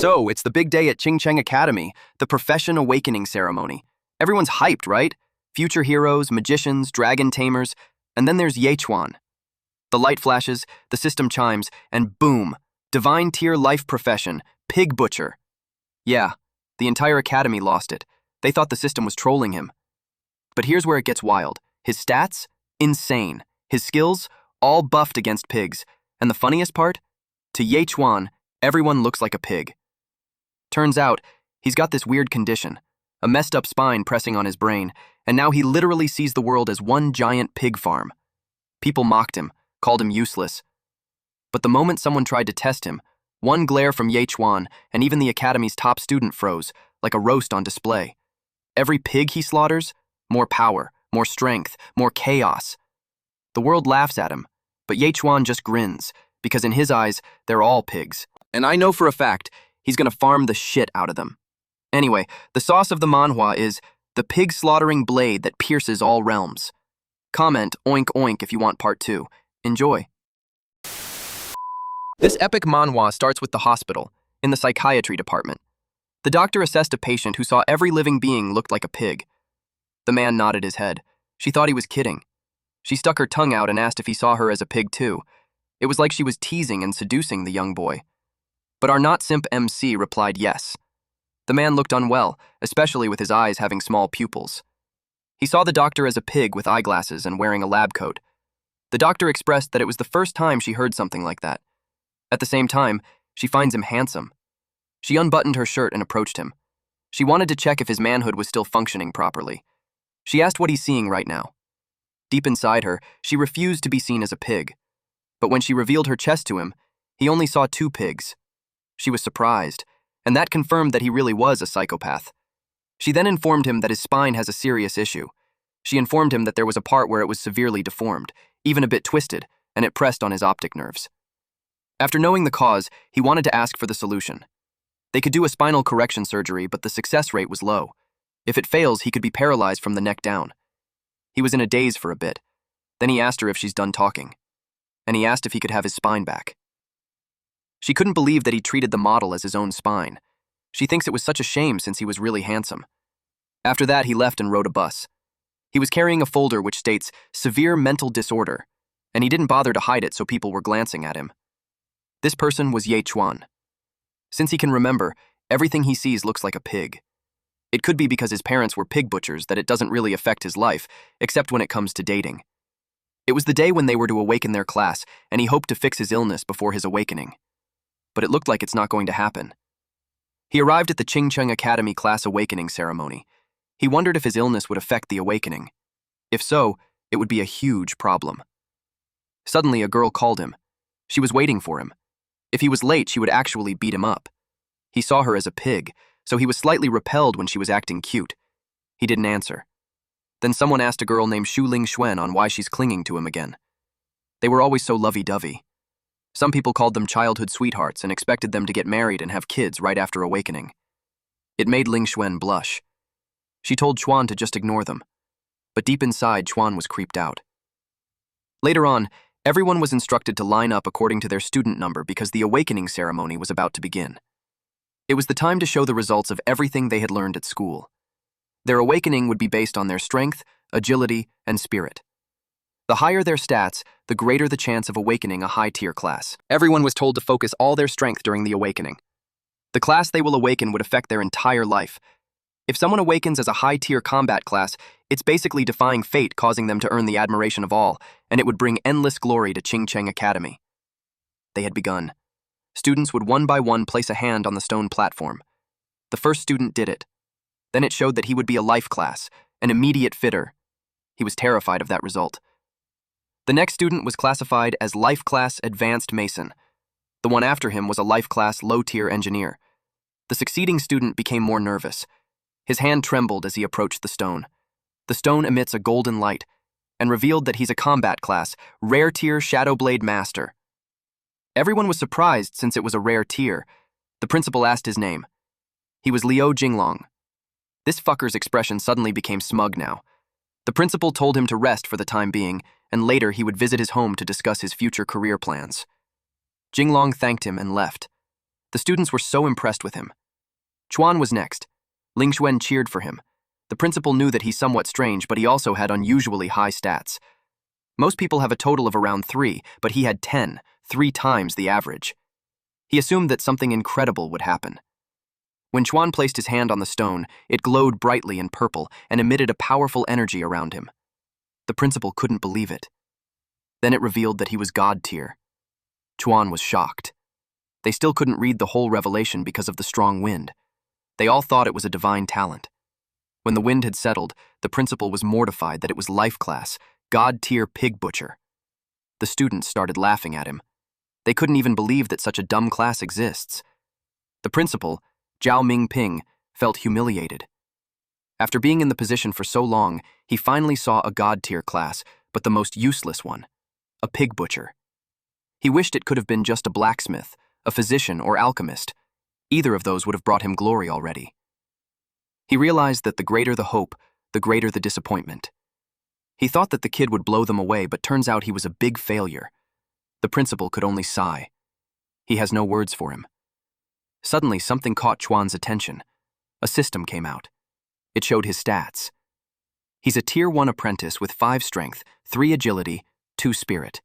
So, it's the big day at Ching Cheng Academy, the Profession Awakening Ceremony. Everyone's hyped, right? Future heroes, magicians, dragon tamers, and then there's Yechuan. The light flashes, the system chimes, and boom! Divine tier life profession, pig butcher. Yeah, the entire academy lost it. They thought the system was trolling him. But here's where it gets wild. His stats? Insane. His skills? All buffed against pigs. And the funniest part? To Yechuan, everyone looks like a pig. Turns out, he's got this weird condition, a messed up spine pressing on his brain, and now he literally sees the world as one giant pig farm. People mocked him, called him useless. But the moment someone tried to test him, one glare from Yechuan and even the academy's top student froze, like a roast on display. Every pig he slaughters, more power, more strength, more chaos. The world laughs at him, but Yechuan just grins, because in his eyes, they're all pigs. And I know for a fact, he's gonna farm the shit out of them. Anyway, the sauce of the manhwa is the pig-slaughtering blade that pierces all realms. Comment oink oink if you want part 2. Enjoy. This epic manhwa starts with the hospital, in the psychiatry department. The doctor assessed a patient who saw every living being looked like a pig. The man nodded his head. She thought he was kidding. She stuck her tongue out and asked if he saw her as a pig too. It was like she was teasing and seducing the young boy. But our not-simp MC replied yes. The man looked unwell, especially with his eyes having small pupils. He saw the doctor as a pig with eyeglasses and wearing a lab coat. The doctor expressed that it was the first time she heard something like that. At the same time, she finds him handsome. She unbuttoned her shirt and approached him. She wanted to check if his manhood was still functioning properly. She asked what he's seeing right now. Deep inside her, she refused to be seen as a pig. But when she revealed her chest to him, he only saw 2 pigs. She was surprised, and that confirmed that he really was a psychopath. She then informed him that his spine has a serious issue. She informed him that there was a part where it was severely deformed, even a bit twisted, and it pressed on his optic nerves. After knowing the cause, he wanted to ask for the solution. They could do a spinal correction surgery, but the success rate was low. If it fails, he could be paralyzed from the neck down. He was in a daze for a bit. Then he asked her if she's done talking. And he asked if he could have his spine back. She couldn't believe that he treated the model as his own spine. She thinks it was such a shame since he was really handsome. After that, he left and rode a bus. He was carrying a folder which states, "Severe mental disorder," and he didn't bother to hide it so people were glancing at him. This person was Yechuan. Since he can remember, everything he sees looks like a pig. It could be because his parents were pig butchers that it doesn't really affect his life, except when it comes to dating. It was the day when they were to awaken their class, and he hoped to fix his illness before his awakening. But it looked like it's not going to happen. He arrived at the Ching Cheng Academy class awakening ceremony. He wondered if his illness would affect the awakening. If so, it would be a huge problem. Suddenly, a girl called him. She was waiting for him. If he was late, she would actually beat him up. He saw her as a pig, so he was slightly repelled when she was acting cute. He didn't answer. Then someone asked a girl named Shu Ling Xuan on why she's clinging to him again. They were always so lovey-dovey. Some people called them childhood sweethearts and expected them to get married and have kids right after awakening. It made Ling Xuan blush. She told Chuan to just ignore them. But deep inside, Chuan was creeped out. Later on, everyone was instructed to line up according to their student number because the awakening ceremony was about to begin. It was the time to show the results of everything they had learned at school. Their awakening would be based on their strength, agility, and spirit. The higher their stats, the greater the chance of awakening a high-tier class. Everyone was told to focus all their strength during the awakening. The class they will awaken would affect their entire life. If someone awakens as a high-tier combat class, it's basically defying fate, causing them to earn the admiration of all, and it would bring endless glory to Ching Cheng Academy. They had begun. Students would one by one place a hand on the stone platform. The first student did it. Then it showed that he would be a life class, an immediate fitter. He was terrified of that result. The next student was classified as Life Class Advanced Mason. The one after him was a Life Class Low-Tier Engineer. The succeeding student became more nervous. His hand trembled as he approached the stone. The stone emits a golden light and revealed that he's a combat class, Rare-Tier Shadowblade Master. Everyone was surprised since it was a rare tier. The principal asked his name. He was Liu Jinglong. This fucker's expression suddenly became smug now. The principal told him to rest for the time being, and later he would visit his home to discuss his future career plans. Jinglong thanked him and left. The students were so impressed with him. Chuan was next. Ling Xuan cheered for him. The principal knew that he's somewhat strange, but he also had unusually high stats. Most people have a total of around 3, but he had 10, 3 times the average. He assumed that something incredible would happen. When Chuan placed his hand on the stone, it glowed brightly in purple and emitted a powerful energy around him. The principal couldn't believe it. Then it revealed that he was God tier. Chuan was shocked. They still couldn't read the whole revelation because of the strong wind. They all thought it was a divine talent. When the wind had settled, the principal was mortified that it was life class, God tier pig butcher. The students started laughing at him. They couldn't even believe that such a dumb class exists. The principal, Zhao Mingping, felt humiliated. After being in the position for so long, he finally saw a God tier class, but the most useless one, a pig butcher. He wished it could have been just a blacksmith, a physician, or alchemist. Either of those would have brought him glory already. He realized that the greater the hope, the greater the disappointment. He thought that the kid would blow them away, but turns out he was a big failure. The principal could only sigh. He has no words for him. Suddenly, something caught Chuan's attention. A system came out. It showed his stats. He's a Tier 1 apprentice with 5 strength, 3 agility, 2 spirit.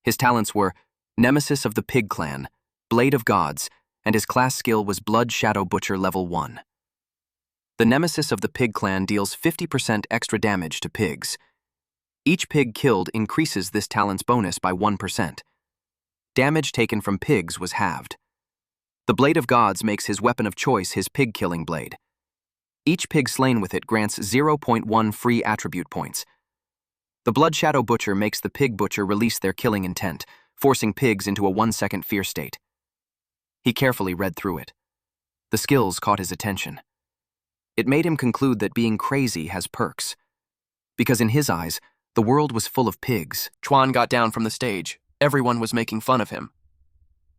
His talents were Nemesis of the Pig Clan, Blade of Gods, and his class skill was Blood Shadow Butcher level 1. The Nemesis of the Pig Clan deals 50% extra damage to pigs. Each pig killed increases this talent's bonus by 1%. Damage taken from pigs was halved. The Blade of Gods makes his weapon of choice his pig-killing blade. Each pig slain with it grants 0.1 free attribute points. The Blood Shadow Butcher makes the pig butcher release their killing intent, forcing pigs into a 1-second fear state. He carefully read through it. The skills caught his attention. It made him conclude that being crazy has perks. Because in his eyes, the world was full of pigs. Chuan got down from the stage. Everyone was making fun of him.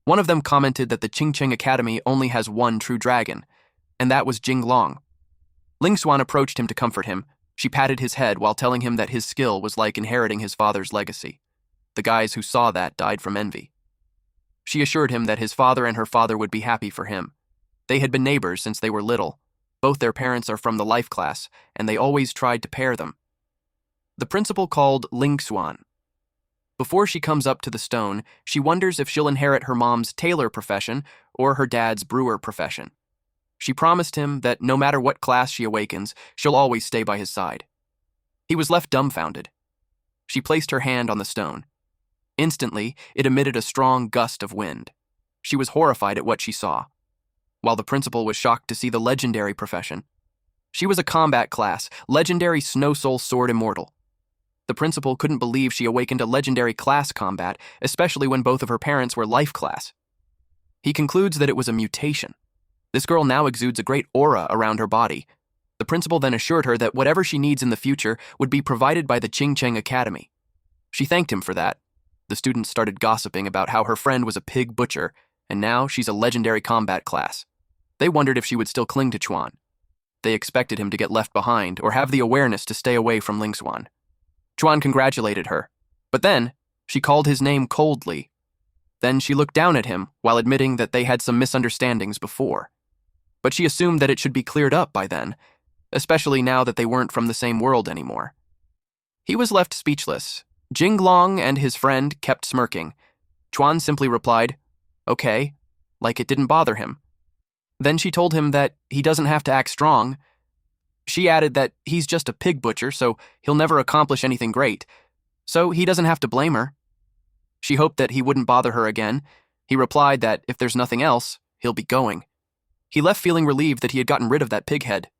One of them commented that the Qingcheng Academy only has one true dragon, and that was Jinglong. Ling Xuan approached him to comfort him. She patted his head while telling him that his skill was like inheriting his father's legacy. The guys who saw that died from envy. She assured him that his father and her father would be happy for him. They had been neighbors since they were little. Both their parents are from the life class, and they always tried to pair them. The principal called Ling Xuan. Before she comes up to the stone, she wonders if she'll inherit her mom's tailor profession or her dad's brewer profession. She promised him that no matter what class she awakens, she'll always stay by his side. He was left dumbfounded. She placed her hand on the stone. Instantly, it emitted a strong gust of wind. She was horrified at what she saw, while the principal was shocked to see the legendary profession. She was a combat class, legendary Snow Soul Sword Immortal. The principal couldn't believe she awakened a legendary class combat, especially when both of her parents were life class. He concludes that it was a mutation. This girl now exudes a great aura around her body. The principal then assured her that whatever she needs in the future would be provided by the Qingcheng Academy. She thanked him for that. The students started gossiping about how her friend was a pig butcher, and now she's a legendary combat class. They wondered if she would still cling to Chuan. They expected him to get left behind or have the awareness to stay away from Ling Xuan. Chuan congratulated her, but then she called his name coldly. Then she looked down at him while admitting that they had some misunderstandings before. But she assumed that it should be cleared up by then, especially now that they weren't from the same world anymore. He was left speechless. Jinglong and his friend kept smirking. Chuan simply replied, "Okay," like it didn't bother him. Then she told him that he doesn't have to act strong. She added that he's just a pig butcher, so he'll never accomplish anything great, so he doesn't have to blame her. She hoped that he wouldn't bother her again. He replied that if there's nothing else, he'll be going. He left feeling relieved that he had gotten rid of that pig head.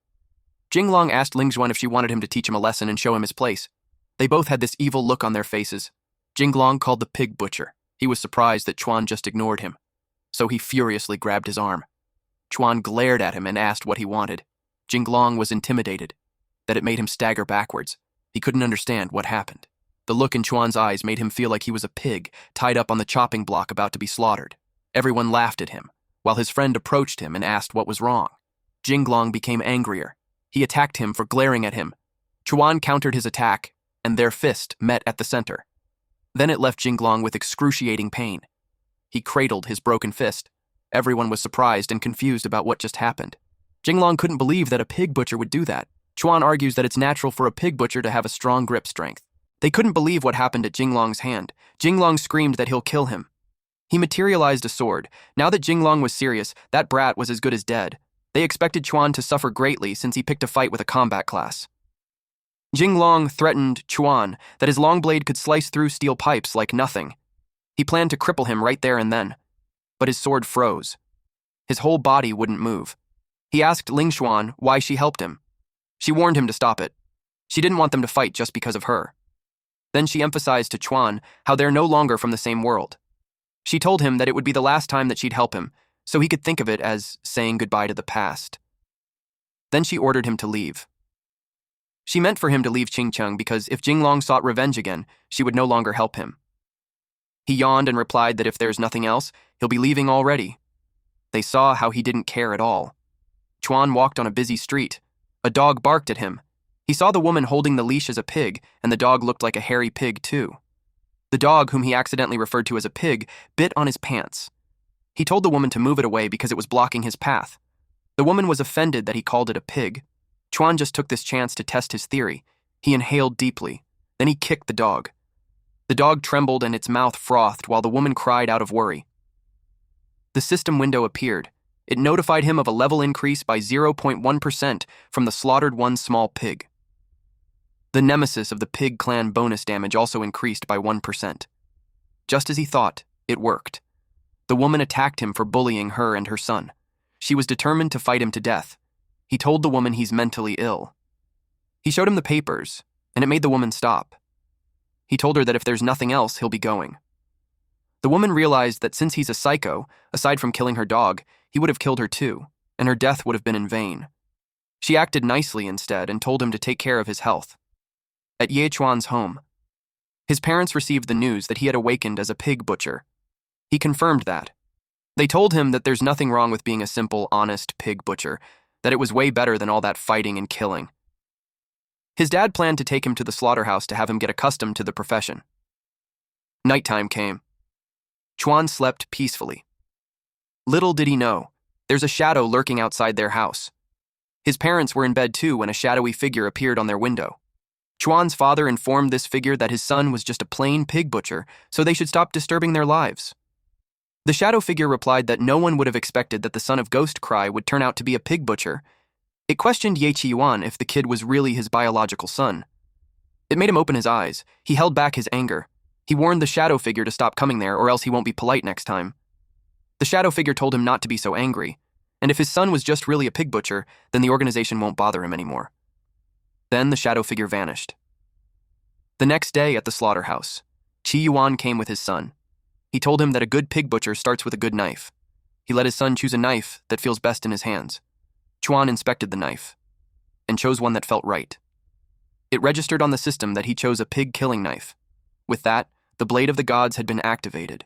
Jinglong asked Ling Xuan if she wanted him to teach him a lesson and show him his place. They both had this evil look on their faces. Jinglong called the pig butcher. He was surprised that Chuan just ignored him, so he furiously grabbed his arm. Chuan glared at him and asked what he wanted. Jinglong was intimidated, that it made him stagger backwards. He couldn't understand what happened. The look in Chuan's eyes made him feel like he was a pig, tied up on the chopping block about to be slaughtered. Everyone laughed at him, while his friend approached him and asked what was wrong. Jinglong became angrier. He attacked him for glaring at him. Chuan countered his attack, and their fist met at the center. Then it left Jinglong with excruciating pain. He cradled his broken fist. Everyone was surprised and confused about what just happened. Jinglong couldn't believe that a pig butcher would do that. Chuan argues that it's natural for a pig butcher to have a strong grip strength. They couldn't believe what happened at Jinglong's hand. Jinglong screamed that he'll kill him. He materialized a sword. Now that Jinglong was serious, that brat was as good as dead. They expected Chuan to suffer greatly since he picked a fight with a combat class. Jinglong threatened Chuan that his long blade could slice through steel pipes like nothing. He planned to cripple him right there and then. But his sword froze. His whole body wouldn't move. He asked Ling Xuan why she helped him. She warned him to stop it. She didn't want them to fight just because of her. Then she emphasized to Chuan how they're no longer from the same world. She told him that it would be the last time that she'd help him, so he could think of it as saying goodbye to the past. Then she ordered him to leave. She meant for him to leave Qingcheng because if Jinglong sought revenge again, she would no longer help him. He yawned and replied that if there's nothing else, he'll be leaving already. They saw how he didn't care at all. Chuan walked on a busy street. A dog barked at him. He saw the woman holding the leash as a pig, and the dog looked like a hairy pig too. The dog, whom he accidentally referred to as a pig, bit on his pants. He told the woman to move it away because it was blocking his path. The woman was offended that he called it a pig. Chuan just took this chance to test his theory. He inhaled deeply. Then he kicked the dog. The dog trembled and its mouth frothed while the woman cried out of worry. The system window appeared. It notified him of a level increase by 0.1% from the slaughtered one small pig. The nemesis of the pig clan bonus damage also increased by 1%. Just as he thought, it worked. The woman attacked him for bullying her and her son. She was determined to fight him to death. He told the woman he's mentally ill. He showed him the papers, and it made the woman stop. He told her that if there's nothing else, he'll be going. The woman realized that since he's a psycho, aside from killing her dog, he would have killed her too, and her death would have been in vain. She acted nicely instead and told him to take care of his health. At Ye Chuan's home, his parents received the news that he had awakened as a pig butcher. He confirmed that. They told him that there's nothing wrong with being a simple, honest pig butcher, that it was way better than all that fighting and killing. His dad planned to take him to the slaughterhouse to have him get accustomed to the profession. Nighttime came. Chuan slept peacefully. Little did he know, there's a shadow lurking outside their house. His parents were in bed too when a shadowy figure appeared on their window. Chuan's father informed this figure that his son was just a plain pig butcher, so they should stop disturbing their lives. The shadow figure replied that no one would have expected that the son of Ghost Cry would turn out to be a pig butcher. It questioned Ye Qiyuan if the kid was really his biological son. It made him open his eyes. He held back his anger. He warned the shadow figure to stop coming there or else he won't be polite next time. The shadow figure told him not to be so angry, and if his son was just really a pig butcher, then the organization won't bother him anymore. Then the shadow figure vanished. The next day at the slaughterhouse, Qiyuan came with his son. He told him that a good pig butcher starts with a good knife. He let his son choose a knife that feels best in his hands. Chuan inspected the knife and chose one that felt right. It registered on the system that he chose a pig killing knife. With that, the blade of the gods had been activated.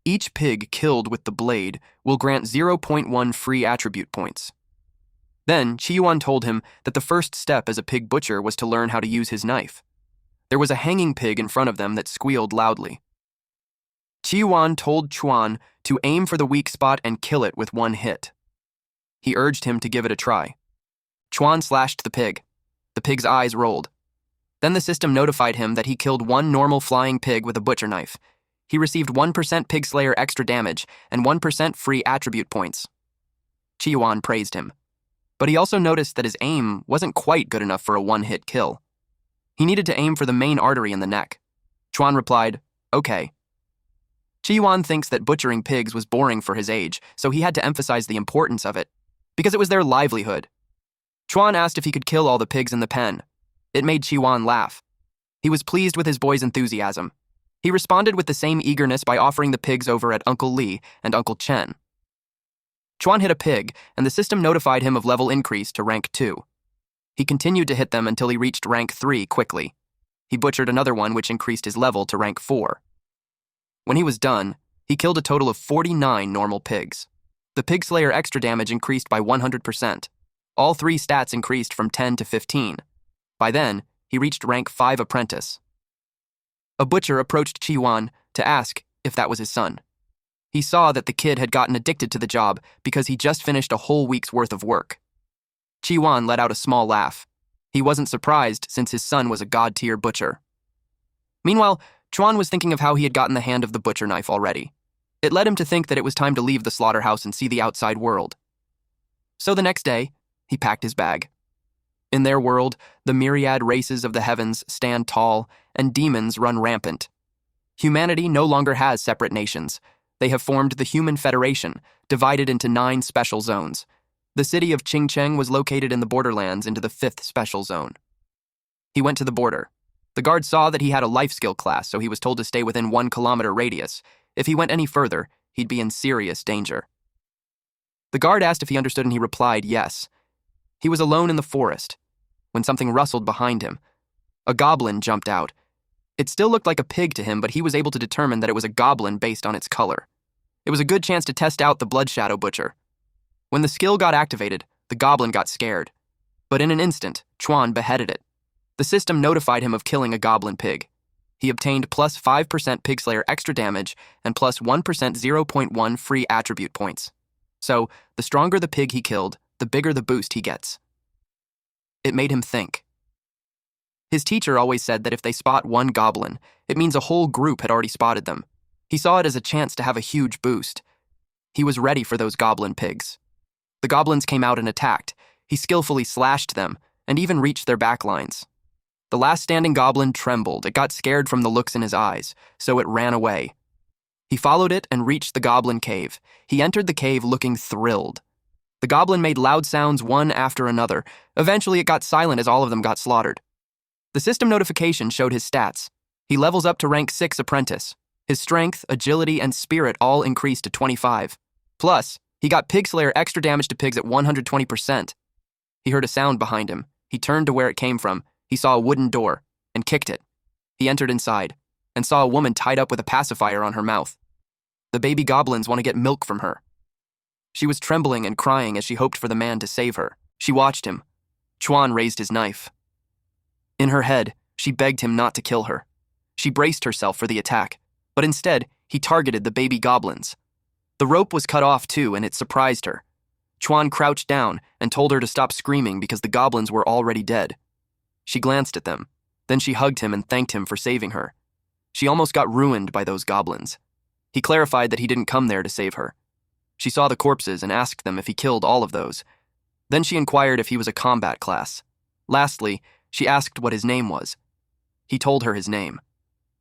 Each pig killed with the blade will grant 0.1 free attribute points. Then, Qiyuan told him that the first step as a pig butcher was to learn how to use his knife. There was a hanging pig in front of them that squealed loudly. Qiyuan told Chuan to aim for the weak spot and kill it with one hit. He urged him to give it a try. Chuan slashed the pig. The pig's eyes rolled. Then the system notified him that he killed one normal flying pig with a butcher knife. He received 1% Pig Slayer extra damage and 1% free attribute points. Qiyuan praised him. But he also noticed that his aim wasn't quite good enough for a one-hit kill. He needed to aim for the main artery in the neck. Chuan replied, "Okay." Qiyuan thinks that butchering pigs was boring for his age, so he had to emphasize the importance of it, because it was their livelihood. Chuan asked if he could kill all the pigs in the pen. It made Qiyuan laugh. He was pleased with his boy's enthusiasm. He responded with the same eagerness by offering the pigs over at Uncle Li and Uncle Chen. Chuan hit a pig, and the system notified him of level increase to rank 2. He continued to hit them until he reached rank 3 quickly. He butchered another one, which increased his level to rank 4. When he was done, he killed a total of 49 normal pigs. The Pig Slayer extra damage increased by 100%. All 3 stats increased from 10 to 15. By then, he reached rank 5 apprentice. A butcher approached Qiyuan to ask if that was his son. He saw that the kid had gotten addicted to the job because he just finished a whole week's worth of work. Chi-wan let out a small laugh. He wasn't surprised since his son was a god-tier butcher. Meanwhile, Chuan was thinking of how he had gotten the hand of the butcher knife already. It led him to think that it was time to leave the slaughterhouse and see the outside world. So the next day, he packed his bag. In their world, the myriad races of the heavens stand tall, and demons run rampant. Humanity no longer has separate nations. They have formed the Human Federation, divided into 9 special zones. The city of Qingcheng was located in the borderlands into the 5th special zone. He went to the border. The guard saw that he had a life skill class, so he was told to stay within 1 kilometer radius. If he went any further, he'd be in serious danger. The guard asked if he understood, and he replied yes. He was alone in the forest when something rustled behind him. A goblin jumped out. It still looked like a pig to him, but he was able to determine that it was a goblin based on its color. It was a good chance to test out the Blood Shadow Butcher. When the skill got activated, the goblin got scared. But in an instant, Chuan beheaded it. The system notified him of killing a goblin pig. He obtained plus 5% Pig Slayer extra damage and plus 1% 0.1 free attribute points. So, the stronger the pig he killed, the bigger the boost he gets. It made him think. His teacher always said that if they spot one goblin, it means a whole group had already spotted them. He saw it as a chance to have a huge boost. He was ready for those goblin pigs. The goblins came out and attacked. He skillfully slashed them, and even reached their backlines. The last standing goblin trembled. It got scared from the looks in his eyes, so it ran away. He followed it and reached the goblin cave. He entered the cave looking thrilled. The goblin made loud sounds one after another. Eventually it got silent as all of them got slaughtered. The system notification showed his stats. He levels up to rank 6 apprentice. His strength, agility, and spirit all increased to 25. Plus, he got Pig Slayer extra damage to pigs at 120%. He heard a sound behind him. He turned to where it came from. He saw a wooden door and kicked it. He entered inside and saw a woman tied up with a pacifier on her mouth. The baby goblins want to get milk from her. She was trembling and crying as she hoped for the man to save her. She watched him. Chuan raised his knife. In her head, she begged him not to kill her. She braced herself for the attack, but instead, he targeted the baby goblins. The rope was cut off too, and it surprised her. Chuan crouched down and told her to stop screaming because the goblins were already dead. She glanced at them. Then she hugged him and thanked him for saving her. She almost got ruined by those goblins. He clarified that he didn't come there to save her. She saw the corpses and asked them if he killed all of those. Then she inquired if he was a combat class. Lastly, she asked what his name was. He told her his name.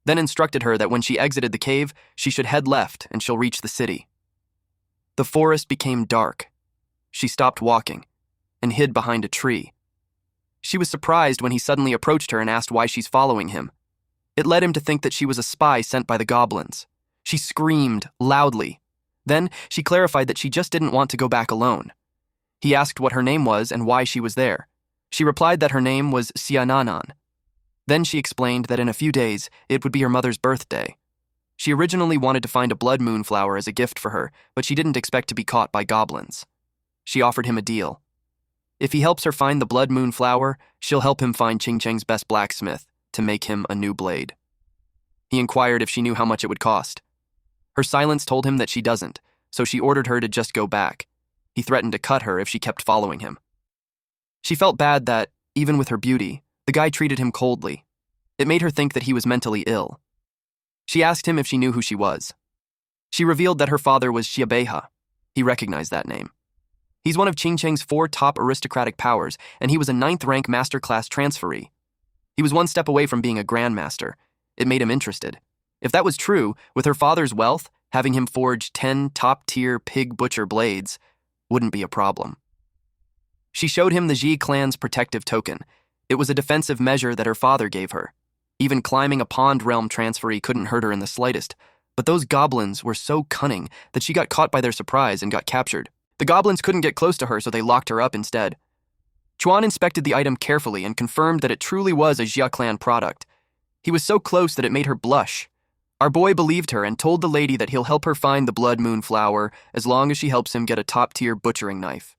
Then instructed her that when she exited the cave, she should head left and she'll reach the city. The forest became dark. She stopped walking and hid behind a tree. She was surprised when he suddenly approached her and asked why she's following him. It led him to think that she was a spy sent by the goblins. She screamed loudly. Then she clarified that she just didn't want to go back alone. He asked what her name was and why she was there. She replied that her name was Xiananan. Then she explained that in a few days, it would be her mother's birthday. She originally wanted to find a blood moon flower as a gift for her, but she didn't expect to be caught by goblins. She offered him a deal. If he helps her find the blood moon flower, she'll help him find Qingcheng's best blacksmith to make him a new blade. He inquired if she knew how much it would cost. Her silence told him that she doesn't, so she ordered her to just go back. He threatened to cut her if she kept following him. She felt bad that, even with her beauty, the guy treated him coldly. It made her think that he was mentally ill. She asked him if she knew who she was. She revealed that her father was Xiabeha. He recognized that name. He's one of Qingcheng's 4 top aristocratic powers, and he was a 9th-rank master-class transferee. He was one step away from being a grandmaster. It made him interested. If that was true, with her father's wealth, having him forge 10 top-tier pig butcher blades wouldn't be a problem. She showed him the Ji clan's protective token. It was a defensive measure that her father gave her. Even climbing a pond realm transferee couldn't hurt her in the slightest, but those goblins were so cunning that she got caught by their surprise and got captured. The goblins couldn't get close to her, so they locked her up instead. Chuan inspected the item carefully and confirmed that it truly was a Jia clan product. He was so close that it made her blush. Our boy believed her and told the lady that he'll help her find the blood moon flower as long as she helps him get a top-tier butchering knife.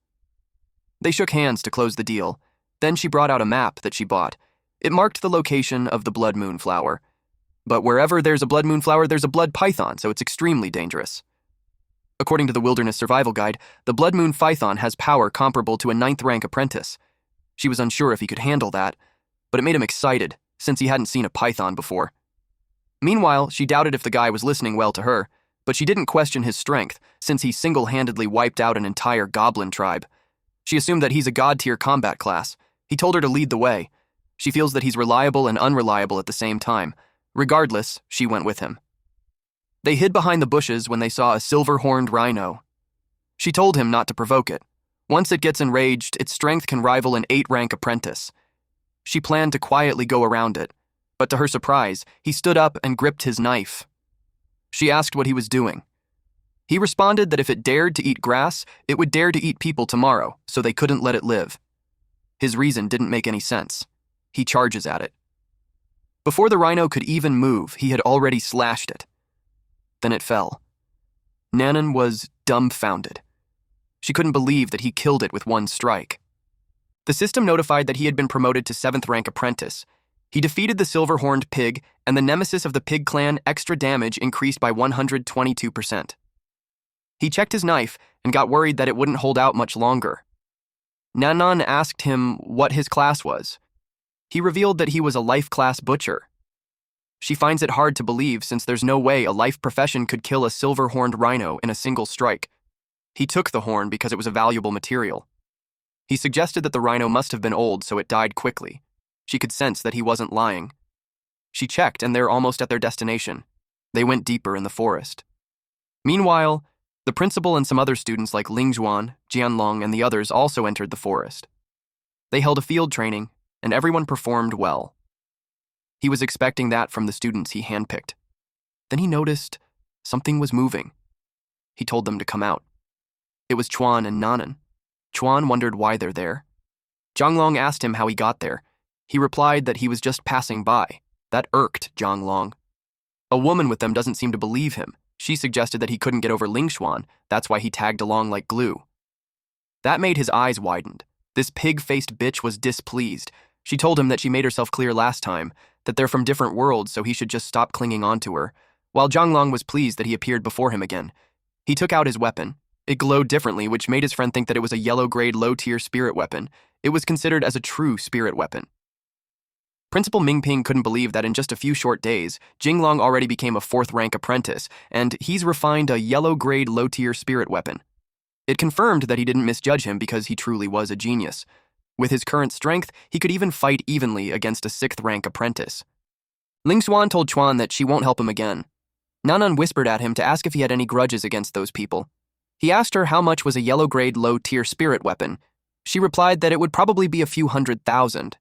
They shook hands to close the deal. Then she brought out a map that she bought. It marked the location of the blood moon flower. But wherever there's a blood moon flower, there's a blood python, so it's extremely dangerous. According to the Wilderness Survival Guide, the Blood Moon Python has power comparable to a 9th rank apprentice. She was unsure if he could handle that, but it made him excited, since he hadn't seen a python before. Meanwhile, she doubted if the guy was listening well to her, but she didn't question his strength, since he single-handedly wiped out an entire goblin tribe. She assumed that he's a god-tier combat class. He told her to lead the way. She feels that he's reliable and unreliable at the same time. Regardless, she went with him. They hid behind the bushes when they saw a silver-horned rhino. She told him not to provoke it. Once it gets enraged, its strength can rival an 8-rank apprentice. She planned to quietly go around it, but to her surprise, he stood up and gripped his knife. She asked what he was doing. He responded that if it dared to eat grass, it would dare to eat people tomorrow, so they couldn't let it live. His reason didn't make any sense. He charges at it. Before the rhino could even move, he had already slashed it. Then it fell. Nanan was dumbfounded. She couldn't believe that he killed it with one strike. The system notified that he had been promoted to 7th rank apprentice. He defeated the silver-horned pig, and the nemesis of the pig clan extra damage increased by 122%. He checked his knife and got worried that it wouldn't hold out much longer. Nanan asked him what his class was. He revealed that he was a life class butcher. She finds it hard to believe since there's no way a life profession could kill a silver-horned rhino in a single strike. He took the horn because it was a valuable material. He suggested that the rhino must have been old, so it died quickly. She could sense that he wasn't lying. She checked, and they're almost at their destination. They went deeper in the forest. Meanwhile, the principal and some other students like Lingzhuan, Jianlong, and the others also entered the forest. They held a field training, and everyone performed well. He was expecting that from the students he handpicked. Then he noticed something was moving. He told them to come out. It was Chuan and Nanan. Chuan wondered why they're there. Zhanglong asked him how he got there. He replied that he was just passing by. That irked Zhanglong. A woman with them doesn't seem to believe him. She suggested that he couldn't get over Lingxuan, that's why he tagged along like glue. That made his eyes widened. This pig-faced bitch was displeased. She told him that she made herself clear last time, that they're from different worlds, so he should just stop clinging onto her, while Zhanglong was pleased that he appeared before him again. He took out his weapon. It glowed differently, which made his friend think that it was a yellow-grade low-tier spirit weapon. It was considered as a true spirit weapon. Principal Mingping couldn't believe that in just a few short days, Jinglong already became a 4th-rank apprentice, and he's refined a yellow-grade low-tier spirit weapon. It confirmed that he didn't misjudge him because he truly was a genius. With his current strength, he could even fight evenly against a 6th-rank apprentice. Lingxuan told Chuan that she won't help him again. Nanan whispered at him to ask if he had any grudges against those people. He asked her how much was a yellow-grade low-tier spirit weapon. She replied that it would probably be a few 100,000.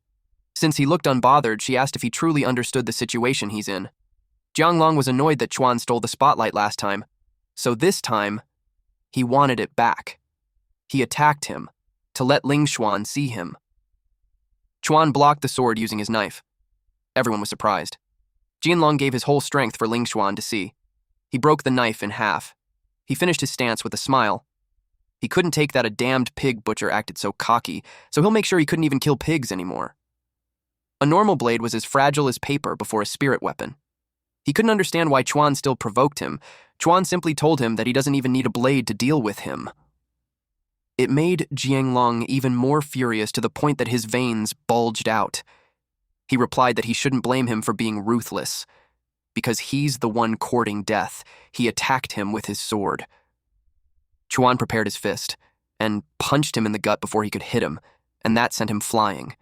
Since he looked unbothered, she asked if he truly understood the situation he's in. Jianglong was annoyed that Chuan stole the spotlight last time, so this time, he wanted it back. He attacked him, to let Lingxuan see him. Chuan blocked the sword using his knife. Everyone was surprised. Jianlong gave his whole strength for Lingxuan to see. He broke the knife in half. He finished his stance with a smile. He couldn't take that a damned pig butcher acted so cocky, so he'll make sure he couldn't even kill pigs anymore. A normal blade was as fragile as paper before a spirit weapon. He couldn't understand why Chuan still provoked him. Chuan simply told him that he doesn't even need a blade to deal with him. It made Jianglong even more furious to the point that his veins bulged out. He replied that he shouldn't blame him for being ruthless. Because he's the one courting death, he attacked him with his sword. Chuan prepared his fist and punched him in the gut before he could hit him, and that sent him flying.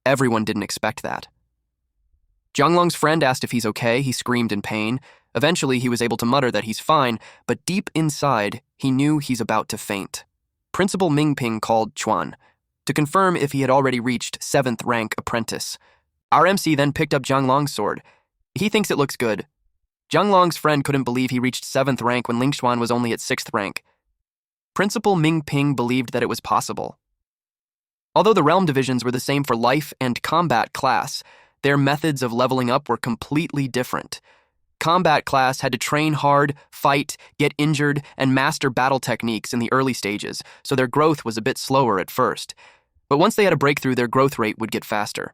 Everyone didn't expect that. Zhanglong's friend asked if he's okay. He screamed in pain. Eventually, he was able to mutter that he's fine, but deep inside, he knew he's about to faint. Principal Mingping called Chuan to confirm if he had already reached 7th rank apprentice. Our MC then picked up Zhanglong's sword. He thinks it looks good. Zhanglong's friend couldn't believe he reached 7th rank when Lingxuan was only at 6th rank. Principal Mingping believed that it was possible. Although the realm divisions were the same for life and combat class, their methods of leveling up were completely different. Combat class had to train hard, fight, get injured, and master battle techniques in the early stages, so their growth was a bit slower at first. But once they had a breakthrough, their growth rate would get faster.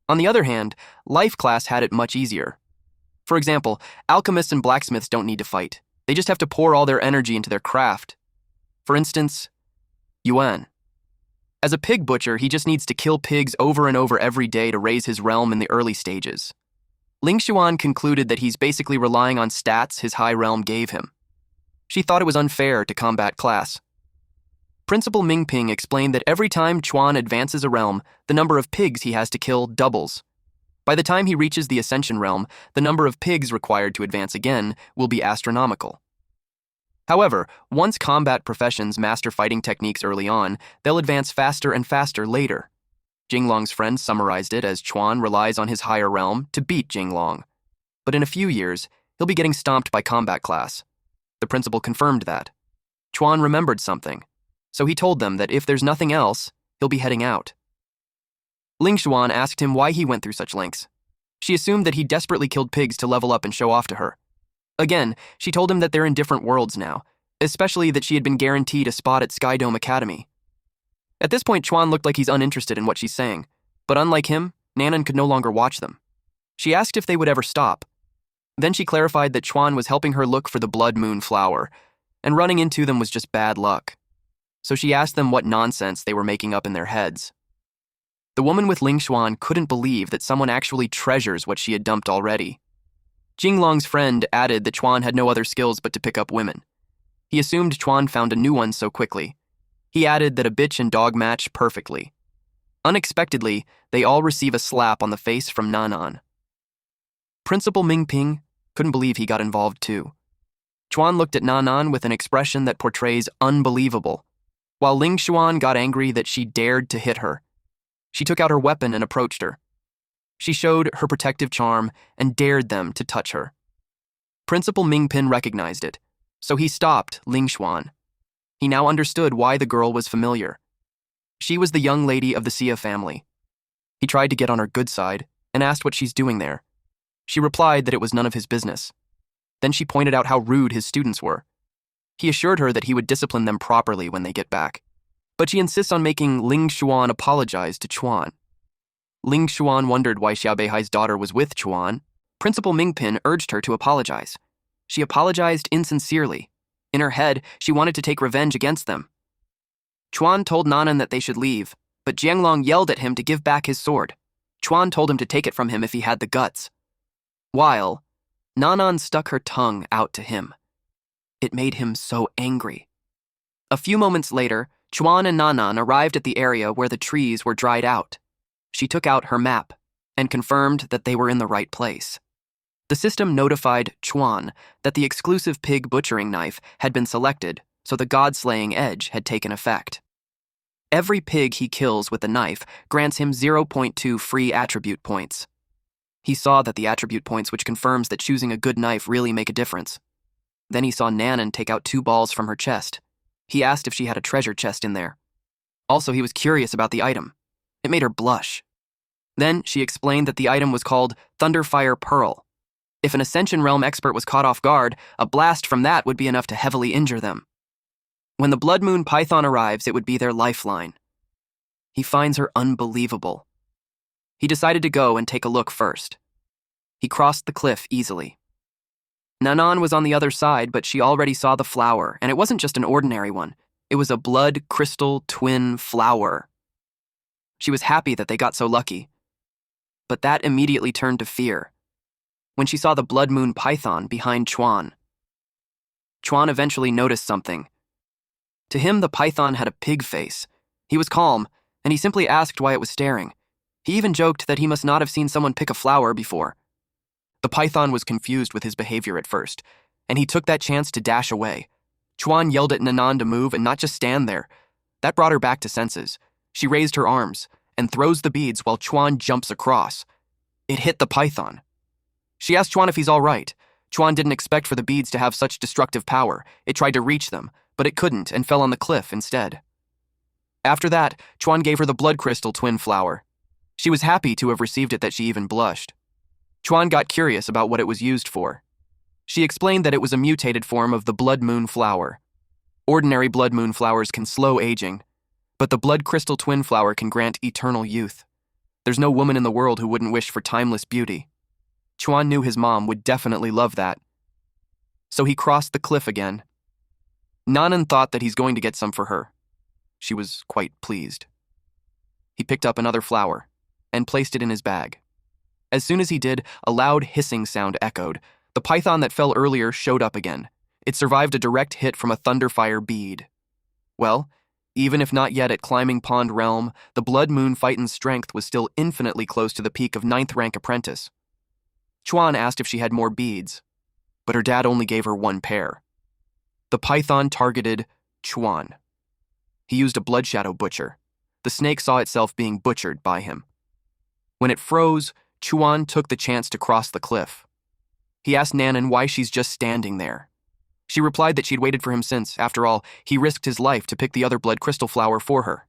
On the other hand, life class had it much easier. For example, alchemists and blacksmiths don't need to fight. They just have to pour all their energy into their craft. For instance, Yuan. As a pig butcher, he just needs to kill pigs over and over every day to raise his realm in the early stages. Ling Xuan concluded that he's basically relying on stats his high realm gave him. She thought it was unfair to combat class. Principal Mingping explained that every time Chuan advances a realm, the number of pigs he has to kill doubles. By the time he reaches the Ascension realm, the number of pigs required to advance again will be astronomical. However, once combat professions master fighting techniques early on, they'll advance faster and faster later. Jinglong's friend summarized it as Chuan relies on his higher realm to beat Jinglong. But in a few years, he'll be getting stomped by combat class. The principal confirmed that. Chuan remembered something, so he told them that if there's nothing else, he'll be heading out. Ling Xuan asked him why he went through such lengths. She assumed that he desperately killed pigs to level up and show off to her. Again, she told him that they're in different worlds now, especially that she had been guaranteed a spot at Skydome Academy. At this point, Chuan looked like he's uninterested in what she's saying, but unlike him, Nanan could no longer watch them. She asked if they would ever stop. Then she clarified that Chuan was helping her look for the blood moon flower, and running into them was just bad luck. So she asked them what nonsense they were making up in their heads. The woman with Ling Xuan couldn't believe that someone actually treasures what she had dumped already. Jinglong's friend added that Chuan had no other skills but to pick up women. He assumed Chuan found a new one so quickly. He added that a bitch and dog match perfectly. Unexpectedly, they all receive a slap on the face from Nanan. Principal Mingping couldn't believe he got involved too. Chuan looked at Nanan with an expression that portrays unbelievable, while Ling Xuan got angry that she dared to hit her. She took out her weapon and approached her. She showed her protective charm and dared them to touch her. Principal Mingpin recognized it, so he stopped Ling Xuan. He now understood why the girl was familiar. She was the young lady of the Xia family. He tried to get on her good side and asked what she's doing there. She replied that it was none of his business. Then she pointed out how rude his students were. He assured her that he would discipline them properly when they get back. But she insists on making Ling Xuan apologize to Chuan. Ling Xuan wondered why Xiao Beihai's daughter was with Chuan. Principal Mingpin urged her to apologize. She apologized insincerely. In her head, she wanted to take revenge against them. Chuan told Nanan that they should leave, but Jianglong yelled at him to give back his sword. Chuan told him to take it from him if he had the guts. While Nanan stuck her tongue out to him. It made him so angry. A few moments later, Chuan and Nanan arrived at the area where the trees were dried out. She took out her map and confirmed that they were in the right place. The system notified Chuan that the exclusive pig butchering knife had been selected, so the god-slaying edge had taken effect. Every pig he kills with the knife grants him 0.2 free attribute points. He saw that the attribute points which confirms that choosing a good knife really make a difference. Then he saw Nanan take out 2 balls from her chest. He asked if she had a treasure chest in there. Also, he was curious about the item. It made her blush. Then she explained that the item was called Thunderfire Pearl. If an Ascension Realm expert was caught off guard, a blast from that would be enough to heavily injure them. When the Blood Moon Python arrives, it would be their lifeline. He finds her unbelievable. He decided to go and take a look first. He crossed the cliff easily. Nanan was on the other side, but she already saw the flower, and it wasn't just an ordinary one. It was a blood crystal twin flower. She was happy that they got so lucky. But that immediately turned to fear when she saw the Blood Moon Python behind Chuan. Chuan eventually noticed something. To him, the python had a pig face. He was calm, and he simply asked why it was staring. He even joked that he must not have seen someone pick a flower before. The python was confused with his behavior at first, and he took that chance to dash away. Chuan yelled at Nanan to move and not just stand there. That brought her back to senses. She raised her arms and throws the beads while Chuan jumps across. It hit the python. She asked Chuan if he's all right. Chuan didn't expect for the beads to have such destructive power. It tried to reach them, but it couldn't and fell on the cliff instead. After that, Chuan gave her the blood crystal twin flower. She was happy to have received it that she even blushed. Chuan got curious about what it was used for. She explained that it was a mutated form of the blood moon flower. Ordinary blood moon flowers can slow aging, but the blood crystal twin flower can grant eternal youth. There's no woman in the world who wouldn't wish for timeless beauty. Chuan knew his mom would definitely love that. So he crossed the cliff again. Nanan thought that he's going to get some for her. She was quite pleased. He picked up another flower and placed it in his bag. As soon as he did, a loud hissing sound echoed. The python that fell earlier showed up again. It survived a direct hit from a thunderfire bead. Well, even if not yet at Climbing Pond Realm, the Blood Moon Phyton's strength was still infinitely close to the peak of 9th rank apprentice. Chuan asked if she had more beads, but her dad only gave her 1 pair. The python targeted Chuan. He used a blood shadow butcher. The snake saw itself being butchered by him. When it froze, Chuan took the chance to cross the cliff. He asked Nanan why she's just standing there. She replied that she'd waited for him since, after all, he risked his life to pick the other blood crystal flower for her.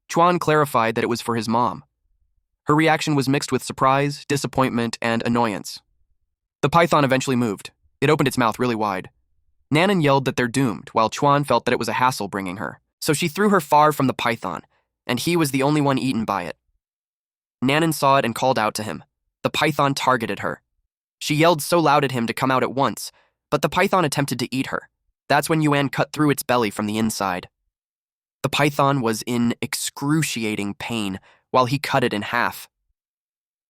Chuan clarified that it was for his mom. Her reaction was mixed with surprise, disappointment, and annoyance. The python eventually moved. It opened its mouth really wide. Nanan yelled that they're doomed, while Chuan felt that it was a hassle bringing her. So she threw her far from the python, and he was the only one eaten by it. Nanan saw it and called out to him. The python targeted her. She yelled so loud at him to come out at once, but the python attempted to eat her. That's when Yuan cut through its belly from the inside. The python was in excruciating pain while he cut it in half.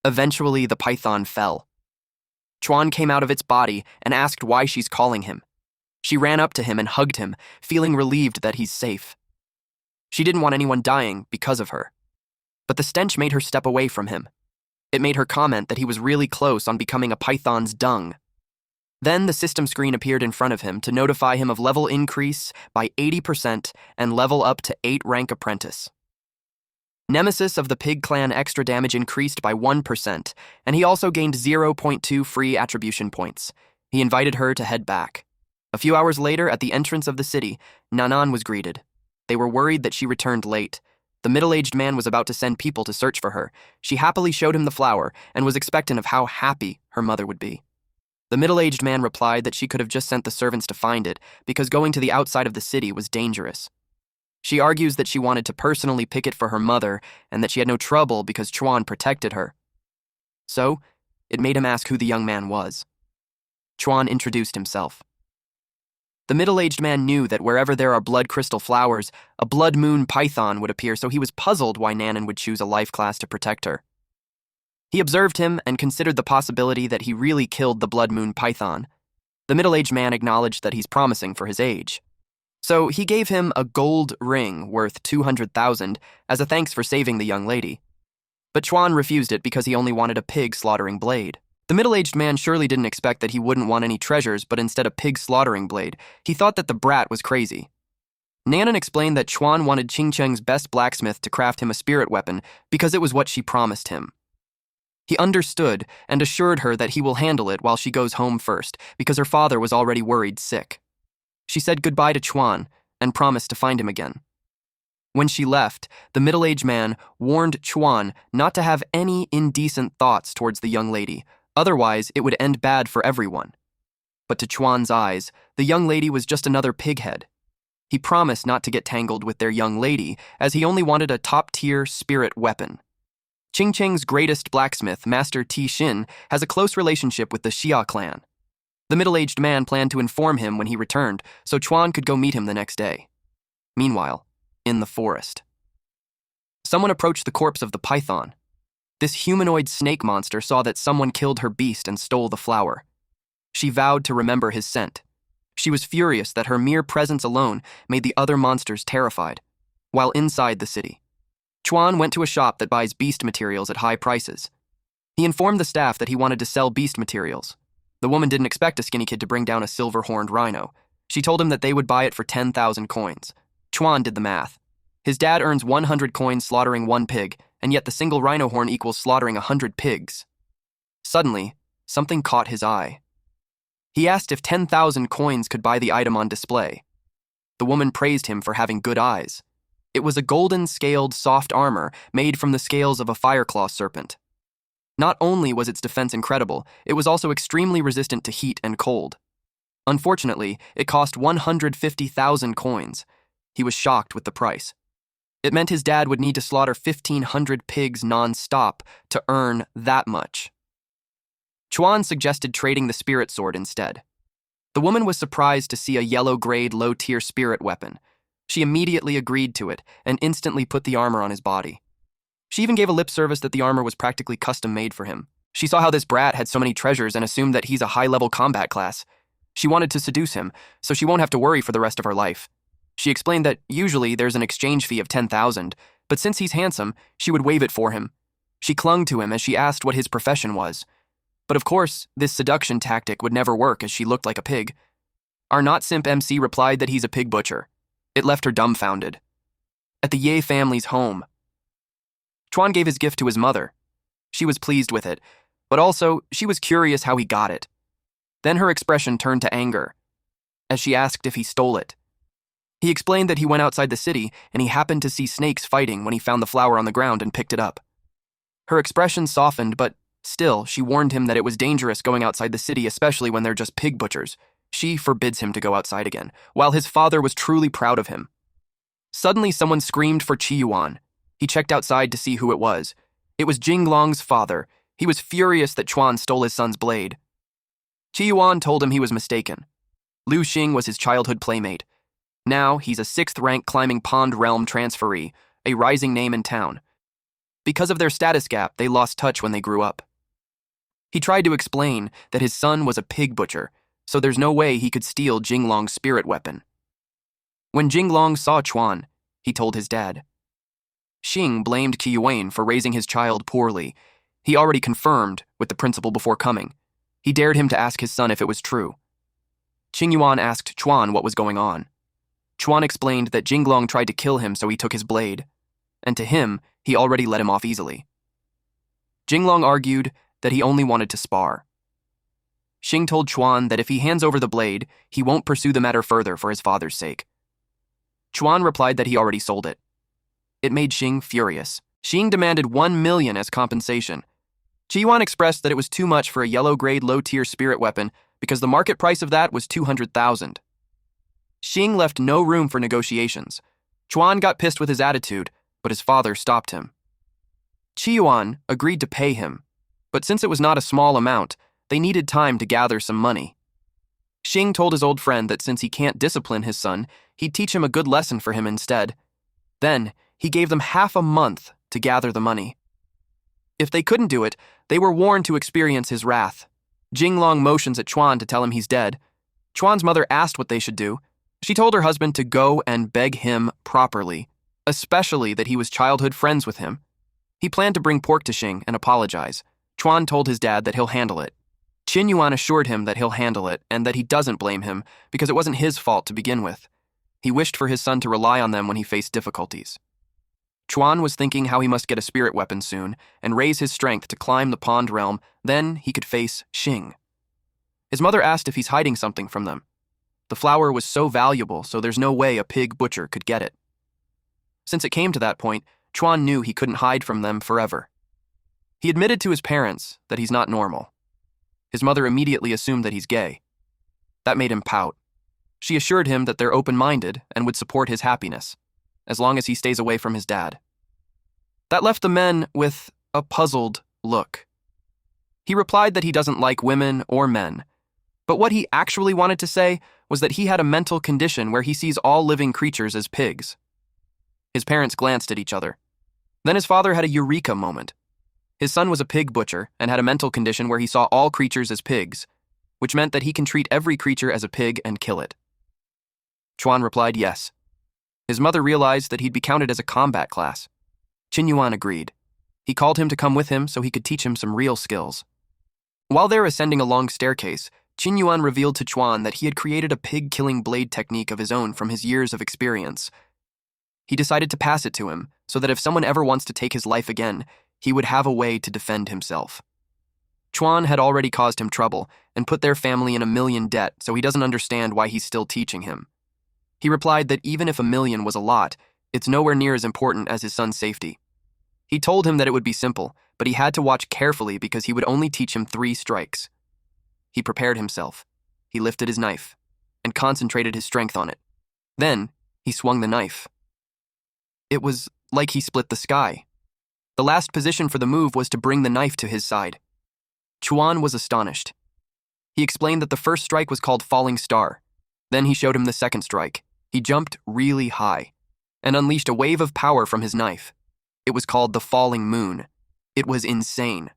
Eventually, the python fell. Chuan came out of its body and asked why she's calling him. She ran up to him and hugged him, feeling relieved that he's safe. She didn't want anyone dying because of her. But the stench made her step away from him. It made her comment that he was really close on becoming a python's dung. Then the system screen appeared in front of him to notify him of level increase by 80% and level up to 8 rank apprentice. Nemesis of the Pig Clan extra damage increased by 1%, and he also gained 0.2 free attribution points. He invited her to head back. A few hours later, at the entrance of the city, Nanan was greeted. They were worried that she returned late. The middle-aged man was about to send people to search for her. She happily showed him the flower and was expectant of how happy her mother would be. The middle-aged man replied that she could have just sent the servants to find it because going to the outside of the city was dangerous. She argues that she wanted to personally pick it for her mother and that she had no trouble because Chuan protected her. So, it made him ask who the young man was. Chuan introduced himself. The middle-aged man knew that wherever there are blood crystal flowers, a blood moon python would appear, so he was puzzled why Nanan would choose a life class to protect her. He observed him and considered the possibility that he really killed the blood moon python. The middle-aged man acknowledged that he's promising for his age. So he gave him a gold ring worth 200,000 as a thanks for saving the young lady. But Chuan refused it because he only wanted a pig slaughtering blade. The middle-aged man surely didn't expect that he wouldn't want any treasures, but instead a pig slaughtering blade. He thought that the brat was crazy. Nanan explained that Chuan wanted Ching Cheng's best blacksmith to craft him a spirit weapon because it was what she promised him. He understood and assured her that he will handle it while she goes home first, because her father was already worried sick. She said goodbye to Chuan and promised to find him again. When she left, the middle-aged man warned Chuan not to have any indecent thoughts towards the young lady, otherwise it would end bad for everyone. But to Chuan's eyes, the young lady was just another pighead. He promised not to get tangled with their young lady, as he only wanted a top-tier spirit weapon. Ching Cheng's greatest blacksmith, Master Ti Xin, has a close relationship with the Xia clan. The middle-aged man planned to inform him when he returned, so Chuan could go meet him the next day. Meanwhile, in the forest, someone approached the corpse of the python. This humanoid snake monster saw that someone killed her beast and stole the flower. She vowed to remember his scent. She was furious that her mere presence alone made the other monsters terrified. While inside the city, Chuan went to a shop that buys beast materials at high prices. He informed the staff that he wanted to sell beast materials. The woman didn't expect a skinny kid to bring down a silver-horned rhino. She told him that they would buy it for 10,000 coins. Chuan did the math. His dad earns 100 coins slaughtering 1 pig, and yet the single rhino horn equals slaughtering 100 pigs. Suddenly, something caught his eye. He asked if 10,000 coins could buy the item on display. The woman praised him for having good eyes. It was a golden-scaled soft armor made from the scales of a fireclaw serpent. Not only was its defense incredible, it was also extremely resistant to heat and cold. Unfortunately, it cost 150,000 coins. He was shocked with the price. It meant his dad would need to slaughter 1,500 pigs non-stop to earn that much. Chuan suggested trading the spirit sword instead. The woman was surprised to see a yellow-grade, low-tier spirit weapon. She immediately agreed to it and instantly put the armor on his body. She even gave a lip service that the armor was practically custom-made for him. She saw how this brat had so many treasures and assumed that he's a high-level combat class. She wanted to seduce him, so she won't have to worry for the rest of her life. She explained that usually there's an exchange fee of 10,000, but since he's handsome, she would waive it for him. She clung to him as she asked what his profession was. But of course, this seduction tactic would never work as she looked like a pig. Our not-simp MC replied that he's a pig butcher. It left her dumbfounded. At the Ye family's home, Chuan gave his gift to his mother. She was pleased with it, but also she was curious how he got it. Then her expression turned to anger, as she asked if he stole it. He explained that he went outside the city and he happened to see snakes fighting when he found the flower on the ground and picked it up. Her expression softened, but still, she warned him that it was dangerous going outside the city, especially when they're just pig butchers. She forbids him to go outside again, while his father was truly proud of him. Suddenly, someone screamed for Qiyuan. He checked outside to see who it was. It was Jinglong's father. He was furious that Chuan stole his son's blade. Qiyuan told him he was mistaken. Lu Xing was his childhood playmate. Now, he's a 6th-rank climbing Pond Realm transferee, a rising name in town. Because of their status gap, they lost touch when they grew up. He tried to explain that his son was a pig butcher, so there's no way he could steal Jinglong's spirit weapon. When Jinglong saw Chuan, he told his dad. Xing blamed Qiyuan for raising his child poorly. He already confirmed with the principal before coming. He dared him to ask his son if it was true. Qingyuan asked Chuan what was going on. Chuan explained that Jinglong tried to kill him, so he took his blade. And to him, he already let him off easily. Jinglong argued that he only wanted to spar. Xing told Chuan that if he hands over the blade, he won't pursue the matter further for his father's sake. Chuan replied that he already sold it. It made Xing furious. Xing demanded 1 million as compensation. Qiyuan expressed that it was too much for a yellow-grade, low-tier spirit weapon because the market price of that was 200,000. Xing left no room for negotiations. Chuan got pissed with his attitude, but his father stopped him. Qiyuan agreed to pay him, but since it was not a small amount, they needed time to gather some money. Xing told his old friend that since he can't discipline his son, he'd teach him a good lesson for him instead. Then, he gave them half a month to gather the money. If they couldn't do it, they were warned to experience his wrath. Jinglong motions at Chuan to tell him he's dead. Chuan's mother asked what they should do. She told her husband to go and beg him properly, especially that he was childhood friends with him. He planned to bring pork to Xing and apologize. Chuan told his dad that he'll handle it. Qingyuan assured him that he'll handle it and that he doesn't blame him because it wasn't his fault to begin with. He wished for his son to rely on them when he faced difficulties. Chuan was thinking how he must get a spirit weapon soon and raise his strength to climb the Pond Realm, then he could face Xing. His mother asked if he's hiding something from them. The flower was so valuable, so there's no way a pig butcher could get it. Since it came to that point, Chuan knew he couldn't hide from them forever. He admitted to his parents that he's not normal. His mother immediately assumed that he's gay. That made him pout. She assured him that they're open-minded and would support his happiness, as long as he stays away from his dad. That left the men with a puzzled look. He replied that he doesn't like women or men, but what he actually wanted to say was that he had a mental condition where he sees all living creatures as pigs. His parents glanced at each other. Then his father had a eureka moment. His son was a pig butcher and had a mental condition where he saw all creatures as pigs, which meant that he can treat every creature as a pig and kill it. Chuan replied yes. His mother realized that he'd be counted as a combat class. Qingyuan agreed. He called him to come with him so he could teach him some real skills. While they were ascending a long staircase, Qingyuan revealed to Chuan that he had created a pig-killing blade technique of his own from his years of experience. He decided to pass it to him so that if someone ever wants to take his life again, he would have a way to defend himself. Chuan had already caused him trouble and put their family in $1 million debt, so he doesn't understand why he's still teaching him. He replied that even if $1 million was a lot, it's nowhere near as important as his son's safety. He told him that it would be simple, but he had to watch carefully because he would only teach him 3 strikes. He prepared himself. He lifted his knife and concentrated his strength on it. Then, he swung the knife. It was like he split the sky. The last position for the move was to bring the knife to his side. Chuan was astonished. He explained that the first strike was called Falling Star. Then he showed him the second strike. He jumped really high and unleashed a wave of power from his knife. It was called the Falling Moon. It was insane.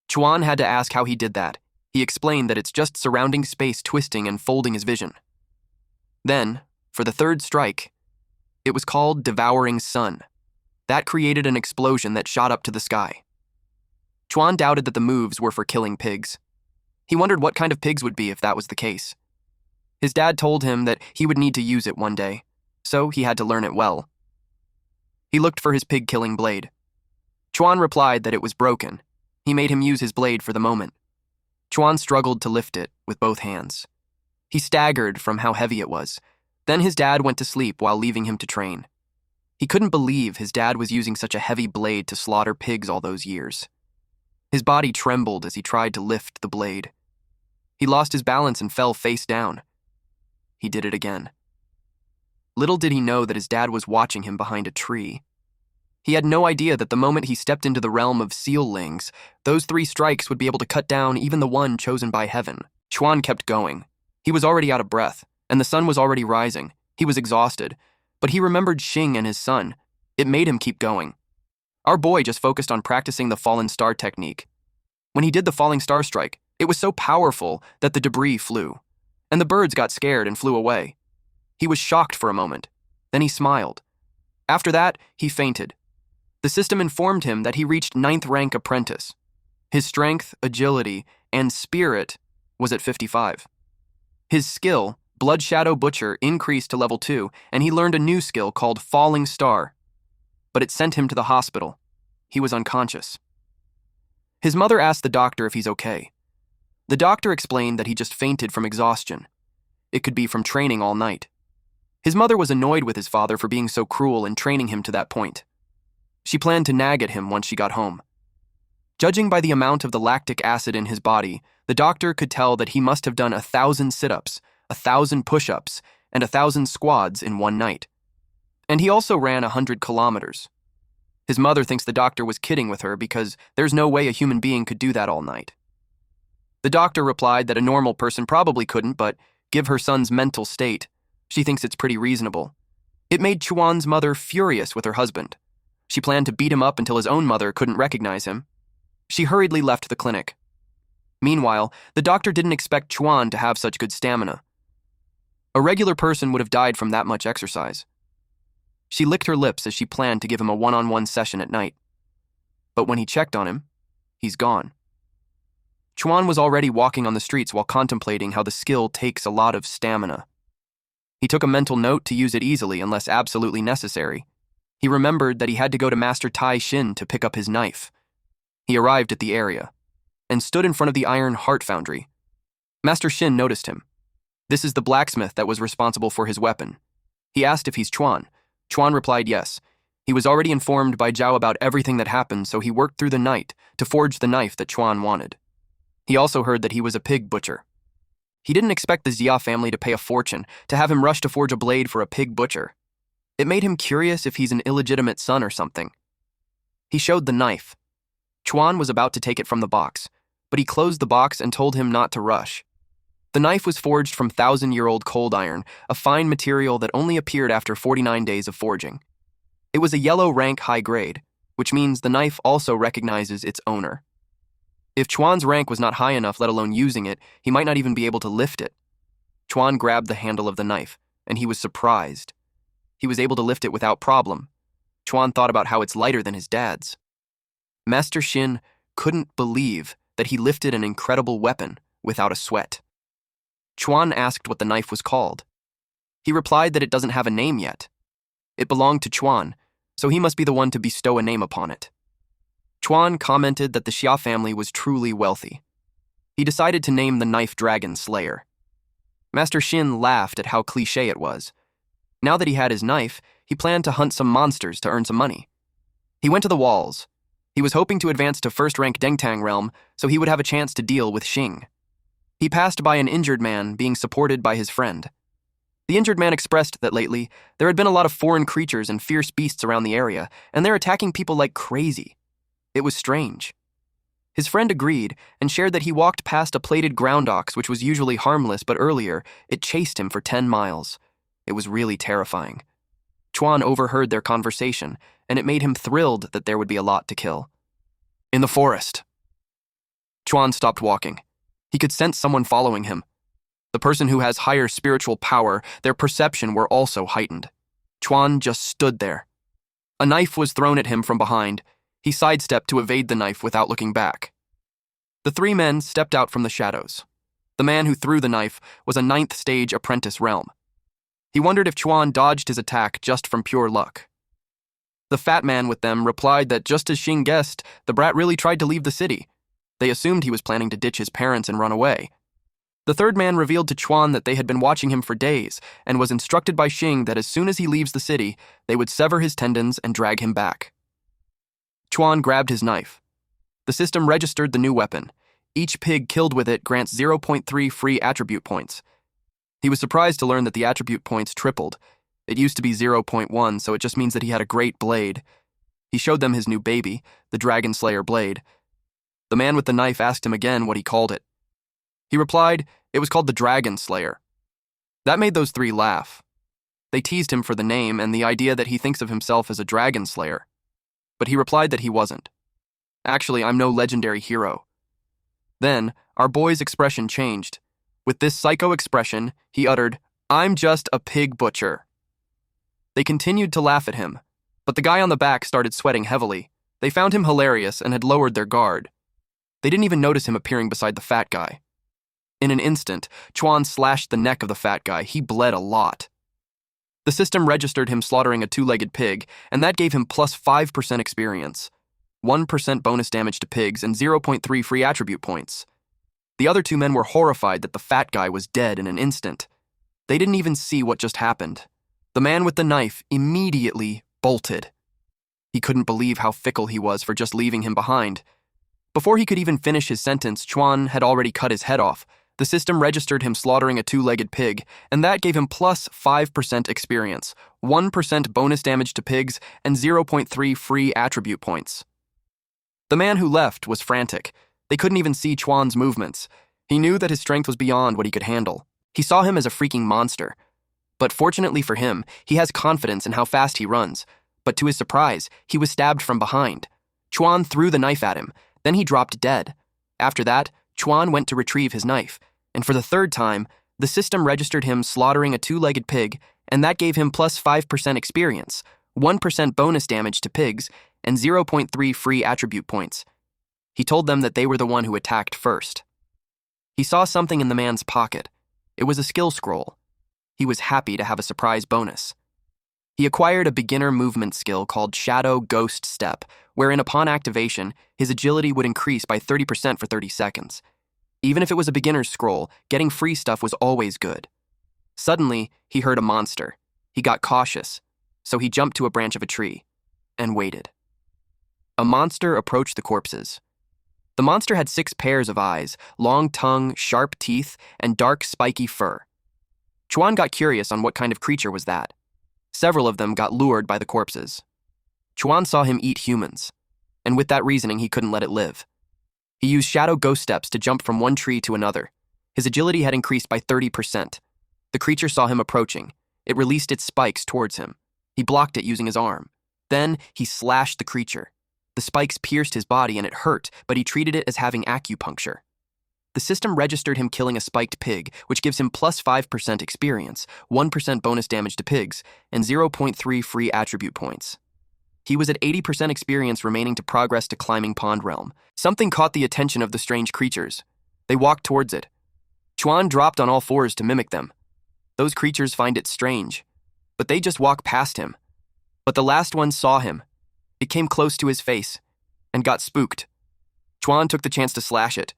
Chuan had to ask how he did that. He explained that it's just surrounding space twisting and folding his vision. Then, for the third strike, it was called Devouring Sun. That created an explosion that shot up to the sky. Chuan doubted that the moves were for killing pigs. He wondered what kind of pigs would be if that was the case. His dad told him that he would need to use it one day, so he had to learn it well. He looked for his pig-killing blade. Chuan replied that it was broken. He made him use his blade for the moment. Chuan struggled to lift it with both hands. He staggered from how heavy it was. Then his dad went to sleep while leaving him to train. He couldn't believe his dad was using such a heavy blade to slaughter pigs all those years. His body trembled as he tried to lift the blade. He lost his balance and fell face down. He did it again. Little did he know that his dad was watching him behind a tree. He had no idea that the moment he stepped into the realm of seallings, those 3 strikes would be able to cut down even the one chosen by heaven. Chuan kept going. He was already out of breath, and the sun was already rising. He was exhausted, but he remembered Xing and his son. It made him keep going. Our boy just focused on practicing the fallen star technique. When he did the falling star strike, it was so powerful that the debris flew, and the birds got scared and flew away. He was shocked for a moment. Then he smiled. After that, he fainted. The system informed him that he reached 9th rank apprentice. His strength, agility, and spirit was at 55. His skill, Blood Shadow Butcher, increased to level 2, and he learned a new skill called Falling Star. But it sent him to the hospital. He was unconscious. His mother asked the doctor if he's okay. The doctor explained that he just fainted from exhaustion. It could be from training all night. His mother was annoyed with his father for being so cruel and training him to that point. She planned to nag at him once she got home. Judging by the amount of the lactic acid in his body, the doctor could tell that he must have done 1,000 sit-ups, 1,000 push-ups, and 1,000 squats in one night. And he also ran 100 kilometers. His mother thinks the doctor was kidding with her because there's no way a human being could do that all night. The doctor replied that a normal person probably couldn't, but give her son's mental state, she thinks it's pretty reasonable. It made Chuan's mother furious with her husband. She planned to beat him up until his own mother couldn't recognize him. She hurriedly left the clinic. Meanwhile, the doctor didn't expect Chuan to have such good stamina. A regular person would have died from that much exercise. She licked her lips as she planned to give him a one-on-one session at night. But when he checked on him, he's gone. Chuan was already walking on the streets while contemplating how the skill takes a lot of stamina. He took a mental note to use it easily unless absolutely necessary. He remembered that he had to go to Master Tai Shin to pick up his knife. He arrived at the area and stood in front of the iron heart foundry. Master Shin noticed him. This is the blacksmith that was responsible for his weapon. He asked if he's Chuan. Chuan replied yes. He was already informed by Zhao about everything that happened, so he worked through the night to forge the knife that Chuan wanted. He also heard that he was a pig butcher. He didn't expect the Xia family to pay a fortune to have him rush to forge a blade for a pig butcher. It made him curious if he's an illegitimate son or something. He showed the knife. Chuan was about to take it from the box, but he closed the box and told him not to rush. The knife was forged from 1,000-year-old cold iron, a fine material that only appeared after 49 days of forging. It was a yellow rank high grade, which means the knife also recognizes its owner. If Chuan's rank was not high enough, let alone using it, he might not even be able to lift it. Chuan grabbed the handle of the knife, and he was surprised. He was able to lift it without problem. Chuan thought about how it's lighter than his dad's. Master Shin couldn't believe that he lifted an incredible weapon without a sweat. Chuan asked what the knife was called. He replied that it doesn't have a name yet. It belonged to Chuan, so he must be the one to bestow a name upon it. Chuan commented that the Xia family was truly wealthy. He decided to name the knife Dragon Slayer. Master Shin laughed at how cliché it was. Now that he had his knife, he planned to hunt some monsters to earn some money. He went to the walls. He was hoping to advance to first-rank Dengtang realm so he would have a chance to deal with Xing. He passed by an injured man being supported by his friend. The injured man expressed that lately, there had been a lot of foreign creatures and fierce beasts around the area, and they're attacking people like crazy. It was strange. His friend agreed and shared that he walked past a plated ground ox, which was usually harmless, but earlier, it chased him for 10 miles. It was really terrifying. Chuan overheard their conversation, and it made him thrilled that there would be a lot to kill. In the forest. Chuan stopped walking. He could sense someone following him. The person who has higher spiritual power, their perception were also heightened. Chuan just stood there. A knife was thrown at him from behind. He sidestepped to evade the knife without looking back. The three men stepped out from the shadows. The man who threw the knife was a 9th stage apprentice realm. He wondered if Chuan dodged his attack just from pure luck. The fat man with them replied that just as Xing guessed, the brat really tried to leave the city. They assumed he was planning to ditch his parents and run away. The third man revealed to Chuan that they had been watching him for days and was instructed by Xing that as soon as he leaves the city, they would sever his tendons and drag him back. Chuan grabbed his knife. The system registered the new weapon. Each pig killed with it grants 0.3 free attribute points. He was surprised to learn that the attribute points tripled. It used to be 0.1, so it just means that he had a great blade. He showed them his new baby, the Dragon Slayer blade. The man with the knife asked him again what he called it. He replied it was called the Dragon Slayer. That made those three laugh. They teased him for the name and the idea that he thinks of himself as a Dragon Slayer. But he replied that he wasn't. Actually, I'm no legendary hero. Then, our boy's expression changed. With this psycho expression, he uttered, "I'm just a pig butcher." They continued to laugh at him, but the guy on the back started sweating heavily. They found him hilarious and had lowered their guard. They didn't even notice him appearing beside the fat guy. In an instant, Chuan slashed the neck of the fat guy. He bled a lot. The system registered him slaughtering a 2-legged pig, and that gave him plus 5% experience, 1% bonus damage to pigs, and 0.3 free attribute points. The other two men were horrified that the fat guy was dead in an instant. They didn't even see what just happened. The man with the knife immediately bolted. He couldn't believe how fickle he was for just leaving him behind. Before he could even finish his sentence, Chuan had already cut his head off. The system registered him slaughtering a 2-legged pig, and that gave him plus 5% experience, 1% bonus damage to pigs, and 0.3 free attribute points. The man who left was frantic. They couldn't even see Chuan's movements. He knew that his strength was beyond what he could handle. He saw him as a freaking monster. But fortunately for him, he has confidence in how fast he runs. But to his surprise, he was stabbed from behind. Chuan threw the knife at him, then he dropped dead. After that, Chuan went to retrieve his knife, and for the third time, the system registered him slaughtering a 2-legged pig, and that gave him plus 5% experience, 1% bonus damage to pigs, and 0.3 free attribute points. He told them that they were the one who attacked first. He saw something in the man's pocket. It was a skill scroll. He was happy to have a surprise bonus. He acquired a beginner movement skill called Shadow Ghost Step, wherein upon activation, his agility would increase by 30% for 30 seconds. Even if it was a beginner's scroll, getting free stuff was always good. Suddenly, he heard a monster. He got cautious, so he jumped to a branch of a tree and waited. A monster approached the corpses. The monster had 6 pairs of eyes, long tongue, sharp teeth, and dark spiky fur. Chuan got curious on what kind of creature was that. Several of them got lured by the corpses. Chuan saw him eat humans, and with that reasoning, he couldn't let it live. He used Shadow Ghost Steps to jump from one tree to another. His agility had increased by 30%. The creature saw him approaching. It released its spikes towards him. He blocked it using his arm. Then, he slashed the creature. The spikes pierced his body and it hurt, but he treated it as having acupuncture. The system registered him killing a spiked pig, which gives him plus 5% experience, 1% bonus damage to pigs, and 0.3 free attribute points. He was at 80% experience remaining to progress to Climbing Pond Realm. Something caught the attention of the strange creatures. They walked towards it. Chuan dropped on all fours to mimic them. Those creatures find it strange, but they just walk past him. But the last one saw him. It came close to his face and got spooked. Chuan took the chance to slash it.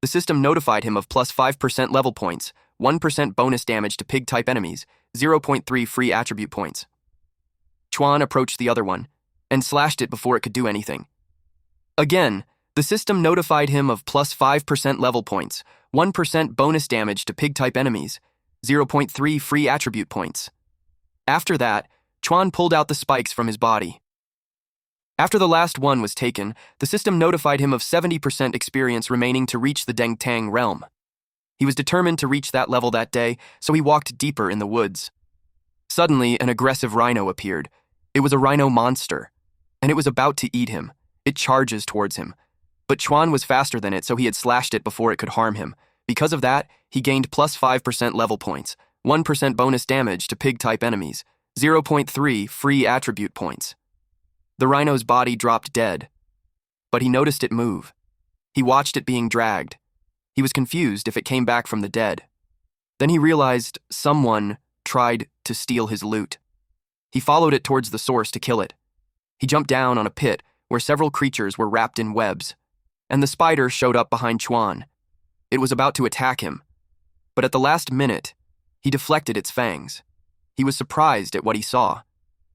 The system notified him of plus 5% level points, 1% bonus damage to pig-type enemies, 0.3 free attribute points. Chuan approached the other one and slashed it before it could do anything. Again, the system notified him of plus 5% level points, 1% bonus damage to pig-type enemies, 0.3 free attribute points. After that, Chuan pulled out the spikes from his body. After the last one was taken, the system notified him of 70% experience remaining to reach the Deng realm. He was determined to reach that level that day, so he walked deeper in the woods. Suddenly, an aggressive rhino appeared. It was a rhino monster, and it was about to eat him. It charges towards him. But Chuan was faster than it, so he had slashed it before it could harm him. Because of that, he gained plus 5% level points, 1% bonus damage to pig-type enemies, 0.3 free attribute points. The rhino's body dropped dead, but he noticed it move. He watched it being dragged. He was confused if it came back from the dead. Then he realized someone tried to steal his loot. He followed it towards the source to kill it. He jumped down on a pit where several creatures were wrapped in webs, and the spider showed up behind Chuan. It was about to attack him, but at the last minute, he deflected its fangs. He was surprised at what he saw.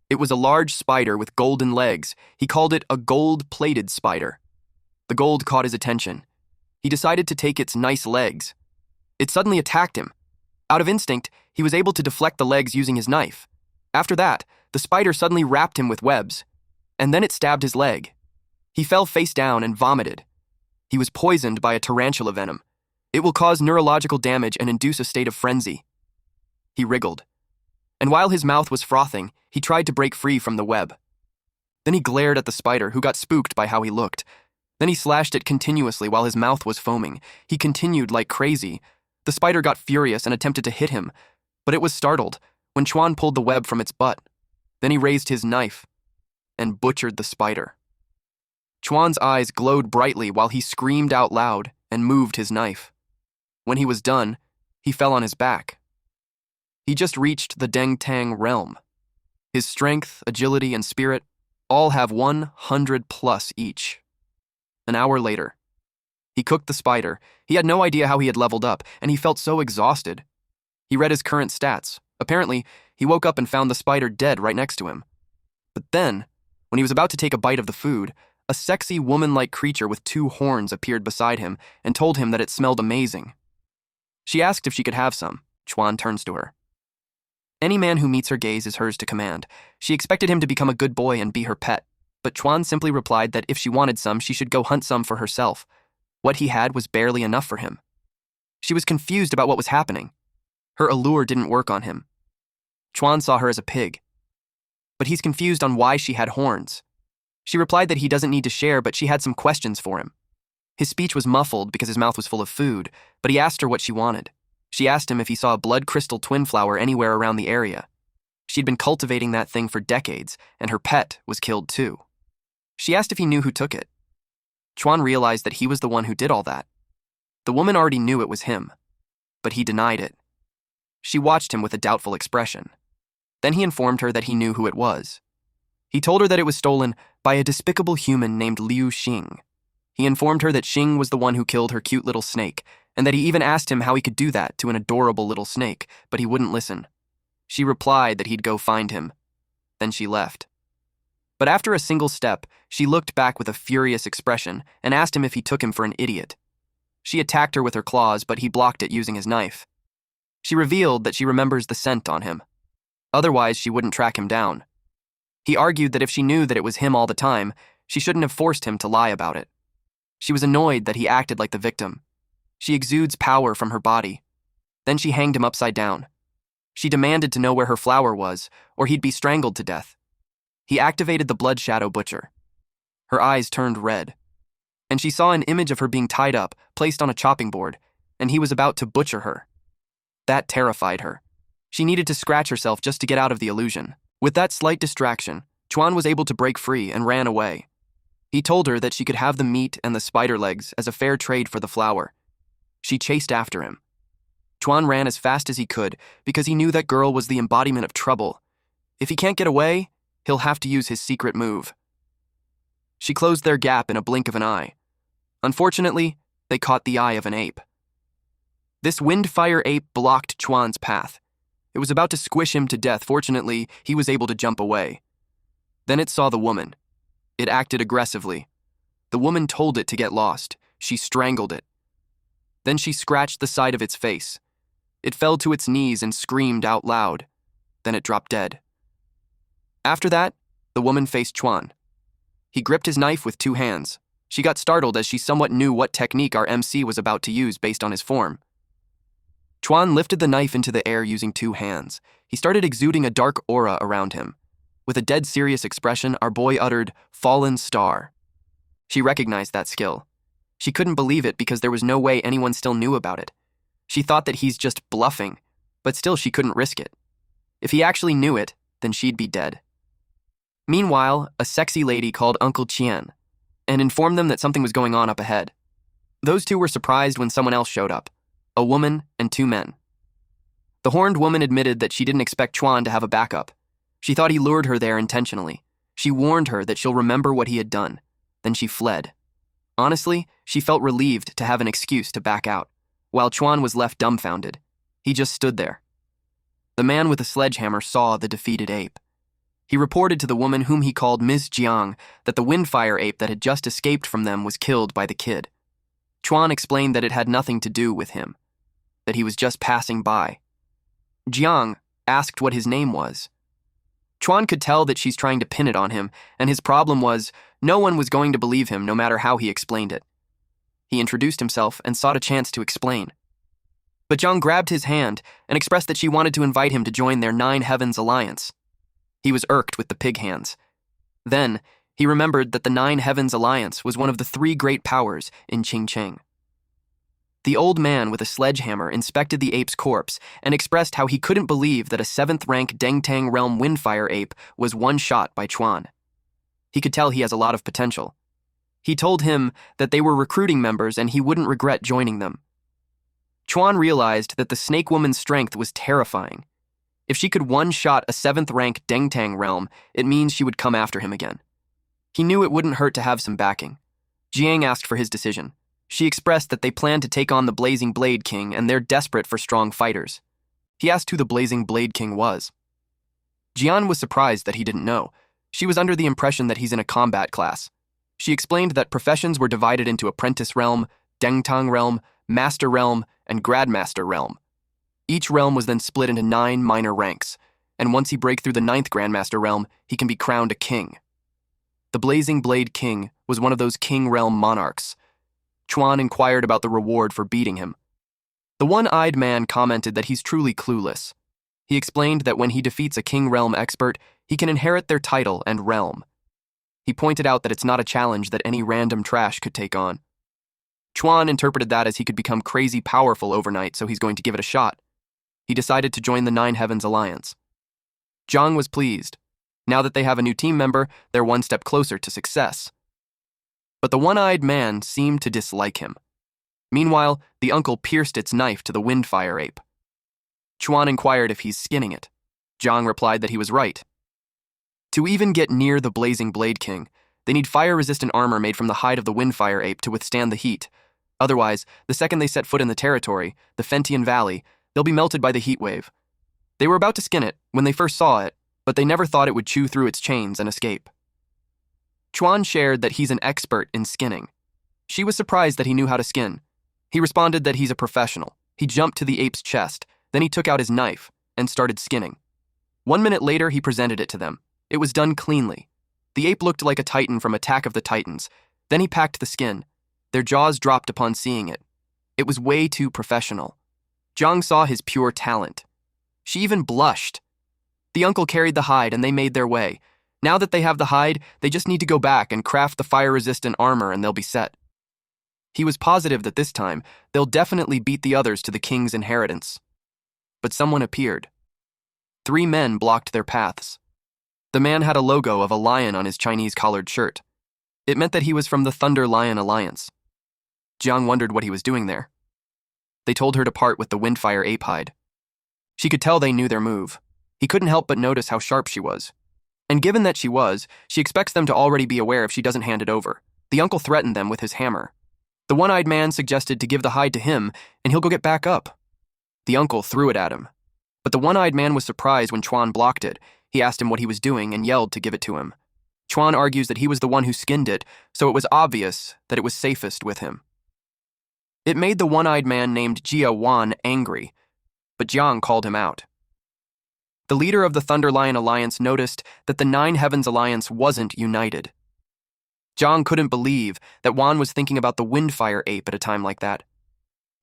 It was a large spider with golden legs. He called it a gold-plated spider. The gold caught his attention. He decided to take its nice legs. It suddenly attacked him. Out of instinct, he was able to deflect the legs using his knife. After that, the spider suddenly wrapped him with webs, and then it stabbed his leg. He fell face down and vomited. He was poisoned by a tarantula venom. It will cause neurological damage and induce a state of frenzy. He wriggled, and while his mouth was frothing, he tried to break free from the web. Then he glared at the spider, who got spooked by how he looked. Then he slashed it continuously while his mouth was foaming. He continued like crazy. The spider got furious and attempted to hit him, but it was startled when Chuan pulled the web from its butt. Then he raised his knife and butchered the spider. Chuan's eyes glowed brightly while he screamed out loud and moved his knife. When he was done, he fell on his back. He just reached the Deng realm. His strength, agility, and spirit all have 100 plus each. An hour later, he cooked the spider. He had no idea how he had leveled up, and he felt so exhausted. He read his current stats. Apparently, he woke up and found the spider dead right next to him. But then, when he was about to take a bite of the food, a sexy woman-like creature with 2 horns appeared beside him and told him that it smelled amazing. She asked if she could have some. Chuan turns to her. Any man who meets her gaze is hers to command. She expected him to become a good boy and be her pet, but Chuan simply replied that if she wanted some, she should go hunt some for herself. What he had was barely enough for him. She was confused about what was happening. Her allure didn't work on him. Chuan saw her as a pig, but he's confused on why she had horns. She replied that he doesn't need to share, but she had some questions for him. His speech was muffled because his mouth was full of food, but he asked her what she wanted. She asked him if he saw a blood crystal twin flower anywhere around the area. She'd been cultivating that thing for decades, and her pet was killed too. She asked if he knew who took it. Chuan realized that he was the one who did all that. The woman already knew it was him, but he denied it. She watched him with a doubtful expression. Then he informed her that he knew who it was. He told her that it was stolen by a despicable human named Liu Xing. He informed her that Xing was the one who killed her cute little snake, and that he even asked him how he could do that to an adorable little snake, but he wouldn't listen. She replied that he'd go find him. Then she left. But after a single step, she looked back with a furious expression and asked him if he took him for an idiot. She attacked her with her claws, but he blocked it using his knife. She revealed that she remembers the scent on him. Otherwise, she wouldn't track him down. He argued that if she knew that it was him all the time, she shouldn't have forced him to lie about it. She was annoyed that he acted like the victim. She exudes power from her body. Then she hanged him upside down. She demanded to know where her flower was, or he'd be strangled to death. He activated the Blood Shadow Butcher. Her eyes turned red, and she saw an image of her being tied up, placed on a chopping board, and he was about to butcher her. That terrified her. She needed to scratch herself just to get out of the illusion. With that slight distraction, Chuan was able to break free and ran away. He told her that she could have the meat and the spider legs as a fair trade for the flower. She chased after him. Chuan ran as fast as he could because he knew that girl was the embodiment of trouble. If he can't get away, he'll have to use his secret move. She closed their gap in a blink of an eye. Unfortunately, they caught the eye of an ape. This windfire ape blocked Chuan's path. It was about to squish him to death. Fortunately, he was able to jump away. Then it saw the woman. It acted aggressively. The woman told it to get lost. She strangled it. Then she scratched the side of its face. It fell to its knees and screamed out loud. Then it dropped dead. After that, the woman faced Chuan. He gripped his knife with 2 hands. She got startled as she somewhat knew what technique our MC was about to use based on his form. Chuan lifted the knife into the air using 2 hands. He started exuding a dark aura around him. With a dead serious expression, our boy uttered, "Fallen Star." She recognized that skill. She couldn't believe it because there was no way anyone still knew about it. She thought that he's just bluffing, but still she couldn't risk it. If he actually knew it, then she'd be dead. Meanwhile, a sexy lady called Uncle Qian and informed them that something was going on up ahead. Those two were surprised when someone else showed up, a woman and 2 men. The horned woman admitted that she didn't expect Chuan to have a backup. She thought he lured her there intentionally. She warned her that she'll remember what he had done. Then she fled. Honestly, she felt relieved to have an excuse to back out, while Chuan was left dumbfounded. He just stood there. The man with the sledgehammer saw the defeated ape. He reported to the woman whom he called Ms. Jiang that the windfire ape that had just escaped from them was killed by the kid. Chuan explained that it had nothing to do with him, that he was just passing by. Jiang asked what his name was. Chuan could tell that she's trying to pin it on him, and his problem was no one was going to believe him no matter how he explained it. He introduced himself and sought a chance to explain. But Jiang grabbed his hand and expressed that she wanted to invite him to join their 9 Heavens Alliance. He was irked with the pig hands. Then, he remembered that the 9 Heavens Alliance was one of the 3 great powers in Qingcheng. The old man with a sledgehammer inspected the ape's corpse and expressed how he couldn't believe that a 7th-rank Dengtang realm windfire ape was one-shot by Chuan. He could tell he has a lot of potential. He told him that they were recruiting members and he wouldn't regret joining them. Chuan realized that the snake woman's strength was terrifying. If she could one-shot a 7th-rank Dengtang realm, it means she would come after him again. He knew it wouldn't hurt to have some backing. Jiang asked for his decision. She expressed that they planned to take on the Blazing Blade King and they're desperate for strong fighters. He asked who the Blazing Blade King was. Jian was surprised that he didn't know. She was under the impression that he's in a combat class. She explained that professions were divided into Apprentice Realm, Dengtang Realm, Master Realm, and Grandmaster Realm. Each realm was then split into 9 minor ranks, and once he break through the 9th Grandmaster Realm, he can be crowned a king. The Blazing Blade King was one of those King Realm monarchs. Chuan inquired about the reward for beating him. The one-eyed man commented that he's truly clueless. He explained that when he defeats a King Realm expert, he can inherit their title and realm. He pointed out that it's not a challenge that any random trash could take on. Chuan interpreted that as he could become crazy powerful overnight, so he's going to give it a shot. He decided to join the 9 Heavens Alliance. Jiang was pleased. Now that they have a new team member, they're one step closer to success. But the one-eyed man seemed to dislike him. Meanwhile, the uncle pierced its knife to the windfire ape. Chuan inquired if he's skinning it. Jiang replied that he was right. To even get near the Blazing Blade King, they need fire-resistant armor made from the hide of the windfire ape to withstand the heat. Otherwise, the second they set foot in the territory, the Fentian Valley, they'll be melted by the heat wave. They were about to skin it when they first saw it, but they never thought it would chew through its chains and escape. Chuan shared that he's an expert in skinning. She was surprised that he knew how to skin. He responded that he's a professional. He jumped to the ape's chest, then he took out his knife and started skinning. 1 minute later, he presented it to them. It was done cleanly. The ape looked like a titan from Attack of the Titans. Then he packed the skin. Their jaws dropped upon seeing it. It was way too professional. Jiang saw his pure talent. She even blushed. The uncle carried the hide and they made their way. Now that they have the hide, they just need to go back and craft the fire-resistant armor and they'll be set. He was positive that this time, they'll definitely beat the others to the king's inheritance. But someone appeared. 3 men blocked their paths. The man had a logo of a lion on his Chinese-collared shirt. It meant that he was from the Thunder Lion Alliance. Jiang wondered what he was doing there. They told her to part with the windfire ape hide. She could tell they knew their move. He couldn't help but notice how sharp she was. And given that she was, she expects them to already be aware if she doesn't hand it over. The uncle threatened them with his hammer. The one-eyed man suggested to give the hide to him, and he'll go get back up. The uncle threw it at him. But the one-eyed man was surprised when Chuan blocked it. He asked him what he was doing and yelled to give it to him. Chuan argues that he was the one who skinned it, so it was obvious that it was safest with him. It made the one-eyed man named Jia Wan angry, but Jiang called him out. The leader of the Thunder Lion Alliance noticed that the 9 Heavens Alliance wasn't united. Jiang couldn't believe that Wan was thinking about the Windfire ape at a time like that.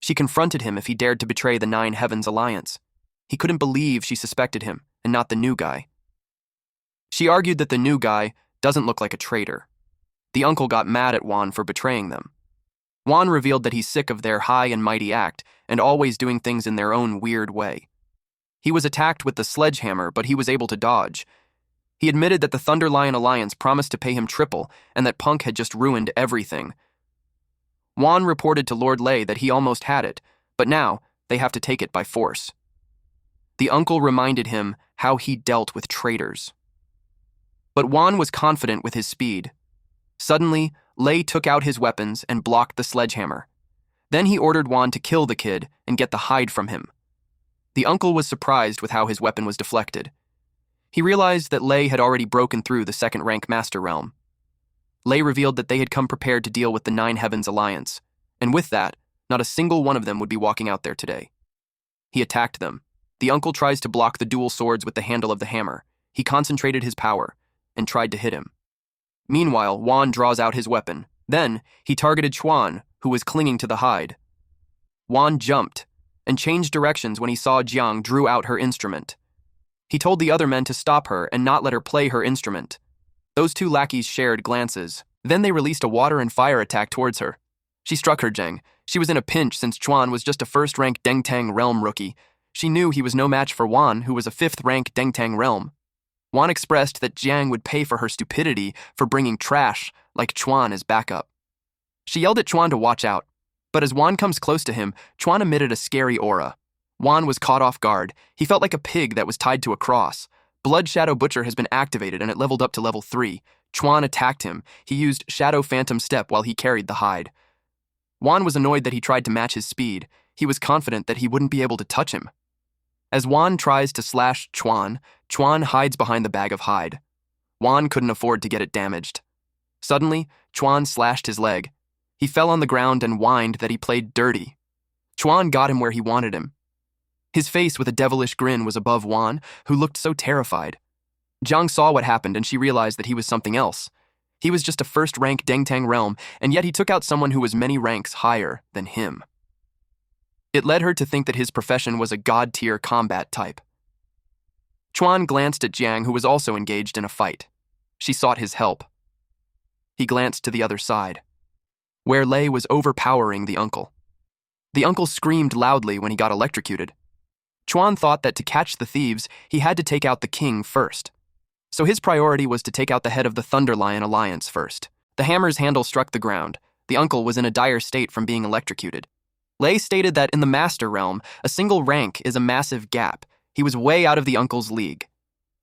She confronted him if he dared to betray the Nine Heavens Alliance. He couldn't believe she suspected him, and not the new guy. She argued that the new guy doesn't look like a traitor. The uncle got mad at Wan for betraying them. Wan revealed that he's sick of their high and mighty act and always doing things in their own weird way. He was attacked with the sledgehammer, but he was able to dodge. He admitted that the Thunder Lion Alliance promised to pay him triple and that Punk had just ruined everything. Wan reported to Lord Lei that he almost had it, but now they have to take it by force. The uncle reminded him how he dealt with traitors. But Wan was confident with his speed. Suddenly, Lei took out his weapons and blocked the sledgehammer. Then he ordered Wan to kill the kid and get the hide from him. The uncle was surprised with how his weapon was deflected. He realized that Lei had already broken through the second-rank Master Realm. Lei revealed that they had come prepared to deal with the Nine Heavens Alliance, and with that, not a single one of them would be walking out there today. He attacked them. The uncle tries to block the dual swords with the handle of the hammer. He concentrated his power and tried to hit him. Meanwhile, Wan draws out his weapon. Then, he targeted Chuan, who was clinging to the hide. Wan jumped and changed directions when he saw Jiang drew out her instrument. He told the other men to stop her and not let her play her instrument. Those two lackeys shared glances. Then they released a water and fire attack towards her. She struck her Jiang. She was in a pinch since Chuan was just a first-rank Dengtang Realm rookie. She knew he was no match for Wan, who was a fifth-rank Dengtang Realm. Wan expressed that Jiang would pay for her stupidity for bringing trash like Chuan as backup. She yelled at Chuan to watch out, but as Wan comes close to him, Chuan emitted a scary aura. Wan was caught off guard. He felt like a pig that was tied to a cross. Blood Shadow Butcher has been activated and it leveled up to level 3. Chuan attacked him. He used Shadow Phantom Step while he carried the hide. Wan was annoyed that he tried to match his speed. He was confident that he wouldn't be able to touch him. As Wan tries to slash Chuan, Chuan hides behind the bag of hide. Wan couldn't afford to get it damaged. Suddenly, Chuan slashed his leg. He fell on the ground and whined that he played dirty. Chuan got him where he wanted him. His face with a devilish grin was above Wan, who looked so terrified. Jiang saw what happened and she realized that he was something else. He was just a first-rank Dengtang Realm, and yet he took out someone who was many ranks higher than him. It led her to think that his profession was a god-tier combat type. Chuan glanced at Jiang, who was also engaged in a fight. She sought his help. He glanced to the other side, where Lei was overpowering the uncle. The uncle screamed loudly when he got electrocuted. Chuan thought that to catch the thieves, he had to take out the king first. So his priority was to take out the head of the Thunder Lion Alliance first. The hammer's handle struck the ground. The uncle was in a dire state from being electrocuted. Lei stated that in the Master Realm, a single rank is a massive gap. He was way out of the uncle's league.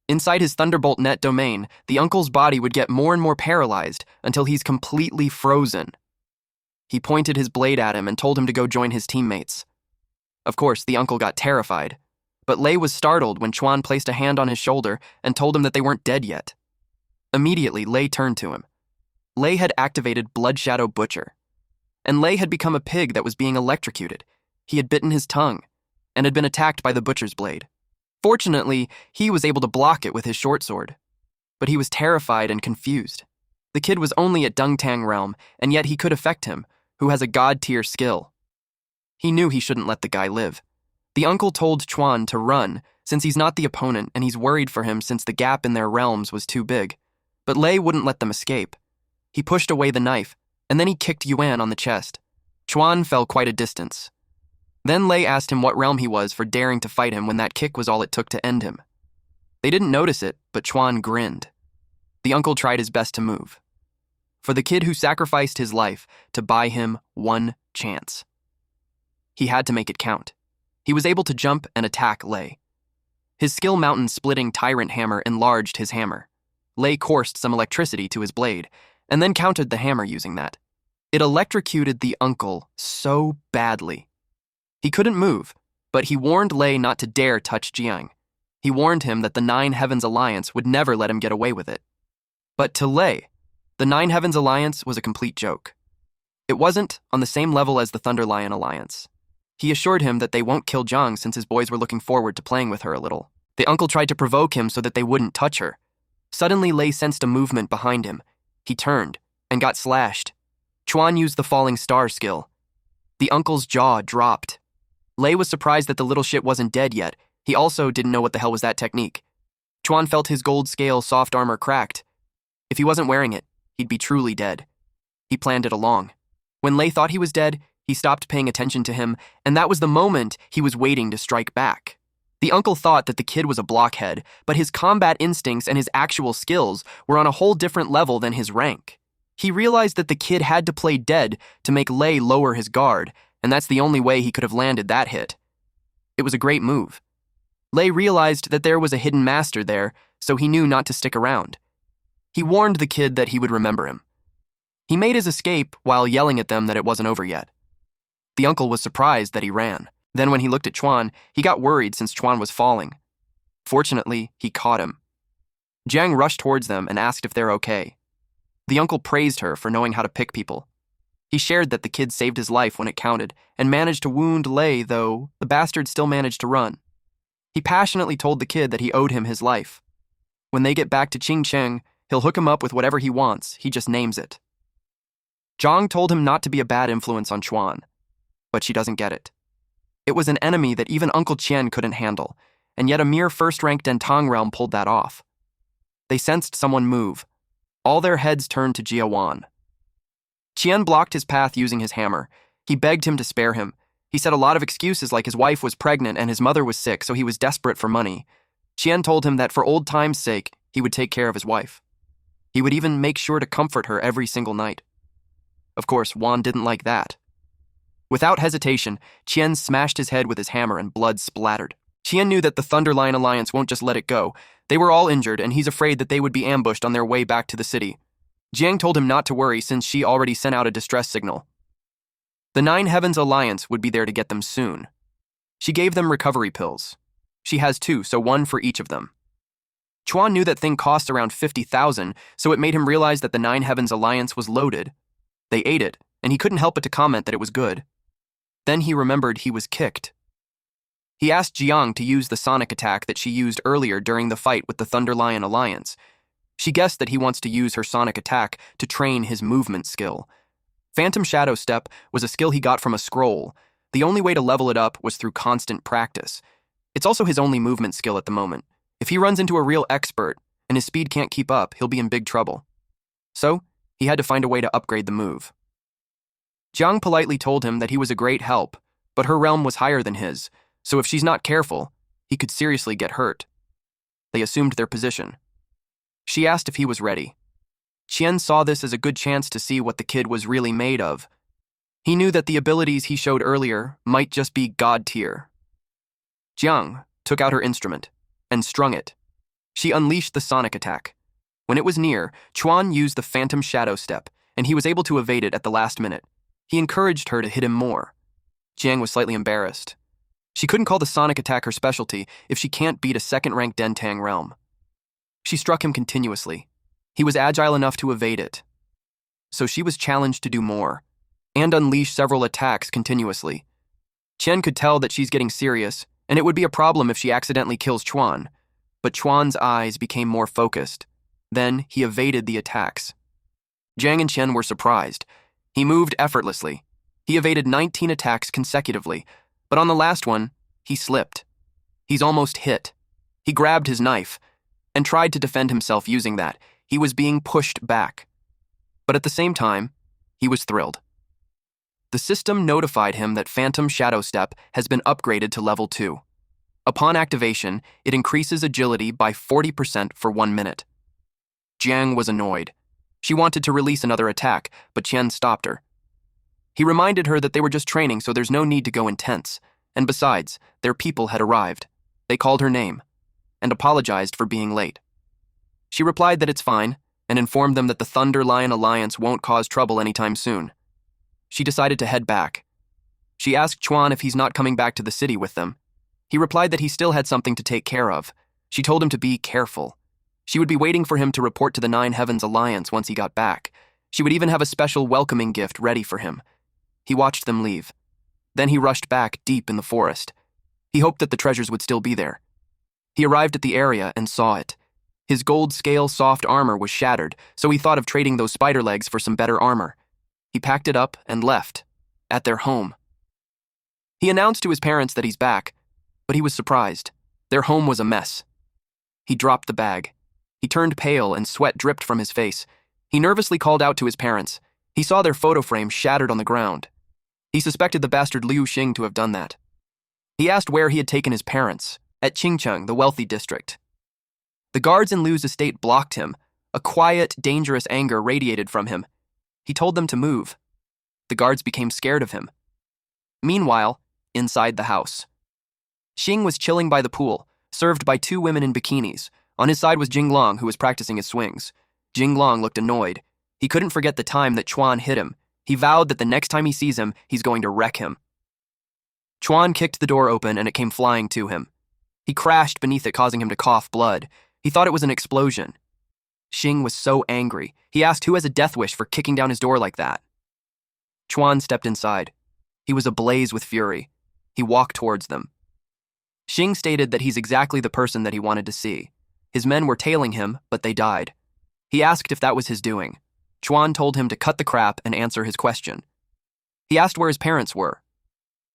Inside his Thunderbolt Net domain, the uncle's body would get more and more paralyzed until he's completely frozen. He pointed his blade at him and told him to go join his teammates. Of course, the uncle got terrified, but Lei was startled when Chuan placed a hand on his shoulder and told him that they weren't dead yet. Immediately, Lei turned to him. Lei had activated Blood Shadow Butcher, and Lei had become a pig that was being electrocuted. He had bitten his tongue and had been attacked by the butcher's blade. Fortunately, he was able to block it with his short sword, but he was terrified and confused. The kid was only at Dengtang Realm, and yet he could affect him, who has a god-tier skill. He knew he shouldn't let the guy live. The uncle told Chuan to run, since he's not the opponent and he's worried for him since the gap in their realms was too big. But Lei wouldn't let them escape. He pushed away the knife, and then he kicked Yuan on the chest. Chuan fell quite a distance. Then Lei asked him what realm he was for daring to fight him when that kick was all it took to end him. They didn't notice it, but Chuan grinned. The uncle tried his best to move. For the kid who sacrificed his life to buy him one chance. He had to make it count. He was able to jump and attack Lei. His skill mountain-splitting tyrant hammer enlarged his hammer. Lei coursed some electricity to his blade, and then countered the hammer using that. It electrocuted the uncle so badly. He couldn't move, but he warned Lei not to dare touch Jiang. He warned him that the Nine Heavens Alliance would never let him get away with it. But to Lei, the Nine Heavens Alliance was a complete joke. It wasn't on the same level as the Thunder Lion Alliance. He assured him that they won't kill Jiang since his boys were looking forward to playing with her a little. The uncle tried to provoke him so that they wouldn't touch her. Suddenly, Lei sensed a movement behind him. He turned, and got slashed. Chuan used the falling star skill. The uncle's jaw dropped. Lei was surprised that the little shit wasn't dead yet. He also didn't know what the hell was that technique. Chuan felt his gold scale soft armor cracked. If he wasn't wearing it, he'd be truly dead. He planned it along. When Lei thought he was dead, he stopped paying attention to him, and that was the moment he was waiting to strike back. The uncle thought that the kid was a blockhead, but his combat instincts and his actual skills were on a whole different level than his rank. He realized that the kid had to play dead to make Lei lower his guard, and that's the only way he could have landed that hit. It was a great move. Lei realized that there was a hidden master there, so he knew not to stick around. He warned the kid that he would remember him. He made his escape while yelling at them that it wasn't over yet. The uncle was surprised that he ran. Then when he looked at Chuan, he got worried since Chuan was falling. Fortunately, he caught him. Jiang rushed towards them and asked if they're okay. The uncle praised her for knowing how to pick people. He shared that the kid saved his life when it counted and managed to wound Lei, though the bastard still managed to run. He passionately told the kid that he owed him his life. When they get back to Qingcheng, he'll hook him up with whatever he wants, he just names it. Zhang told him not to be a bad influence on Chuan, but she doesn't get it. It was an enemy that even Uncle Qian couldn't handle, and yet a mere first-rank Dentang realm pulled that off. They sensed someone move. All their heads turned to Jia Wan. Qian blocked his path using his hammer. He begged him to spare him. He said a lot of excuses like his wife was pregnant and his mother was sick, so he was desperate for money. Qian told him that for old time's sake, he would take care of his wife. He would even make sure to comfort her every single night. Of course, Wan didn't like that. Without hesitation, Qian smashed his head with his hammer and blood splattered. Qian knew that the Thunderlion Alliance won't just let it go. They were all injured, and he's afraid that they would be ambushed on their way back to the city. Jiang told him not to worry since she already sent out a distress signal. The Nine Heavens Alliance would be there to get them soon. She gave them recovery pills. She has 2, so 1 for each of them. Chuan knew that thing cost around 50,000, so it made him realize that the Nine Heavens Alliance was loaded. They ate it, and he couldn't help but to comment that it was good. Then he remembered he was kicked. He asked Jiang to use the sonic attack that she used earlier during the fight with the Thunderlion Alliance. She guessed that he wants to use her sonic attack to train his movement skill. Phantom Shadow Step was a skill he got from a scroll. The only way to level it up was through constant practice. It's also his only movement skill at the moment. If he runs into a real expert and his speed can't keep up, he'll be in big trouble. So, he had to find a way to upgrade the move. Jiang politely told him that he was a great help, but her realm was higher than his, so if she's not careful, he could seriously get hurt. They assumed their position. She asked if he was ready. Qian saw this as a good chance to see what the kid was really made of. He knew that the abilities he showed earlier might just be god tier. Jiang took out her instrument and strung it. She unleashed the sonic attack. When it was near, Chuan used the Phantom Shadow Step, and he was able to evade it at the last minute. He encouraged her to hit him more. Jiang was slightly embarrassed. She couldn't call the sonic attack her specialty if she can't beat a second-ranked Dentang realm. She struck him continuously. He was agile enough to evade it. So she was challenged to do more, and unleash several attacks continuously. Qian could tell that she's getting serious, and it would be a problem if she accidentally kills Chuan, but Chuan's eyes became more focused. Then he evaded the attacks. Jiang and Qian were surprised. He moved effortlessly. He evaded 19 attacks consecutively, but on the last one, he slipped. He's almost hit. He grabbed his knife and tried to defend himself using that. He was being pushed back. But at the same time, he was thrilled. The system notified him that Phantom Shadow Step has been upgraded to level 2. Upon activation, it increases agility by 40% for 1 minute. Jiang was annoyed. She wanted to release another attack, but Qian stopped her. He reminded her that they were just training, so there's no need to go intense. And besides, their people had arrived. They called her name and apologized for being late. She replied that it's fine and informed them that the Thunderlion Alliance won't cause trouble anytime soon. She decided to head back. She asked Chuan if he's not coming back to the city with them. He replied that he still had something to take care of. She told him to be careful. She would be waiting for him to report to the Nine Heavens Alliance once he got back. She would even have a special welcoming gift ready for him. He watched them leave. Then he rushed back deep in the forest. He hoped that the treasures would still be there. He arrived at the area and saw it. His gold scale soft armor was shattered, so he thought of trading those spider legs for some better armor. He packed it up and left, at their home. He announced to his parents that he's back, but he was surprised. Their home was a mess. He dropped the bag. He turned pale and sweat dripped from his face. He nervously called out to his parents. He saw their photo frame shattered on the ground. He suspected the bastard Liu Xing to have done that. He asked where he had taken his parents, at Qingcheng, the wealthy district. The guards in Liu's estate blocked him. A quiet, dangerous anger radiated from him. He told them to move. The guards became scared of him. Meanwhile, inside the house, Xing was chilling by the pool, served by two women in bikinis. On his side was Jinglong, who was practicing his swings. Jinglong looked annoyed. He couldn't forget the time that Chuan hit him. He vowed that the next time he sees him, he's going to wreck him. Chuan kicked the door open and it came flying to him. He crashed beneath it, causing him to cough blood. He thought it was an explosion. Xing was so angry. He asked who has a death wish for kicking down his door like that. Chuan stepped inside. He was ablaze with fury. He walked towards them. Xing stated that he's exactly the person that he wanted to see. His men were tailing him, but they died. He asked if that was his doing. Chuan told him to cut the crap and answer his question. He asked where his parents were.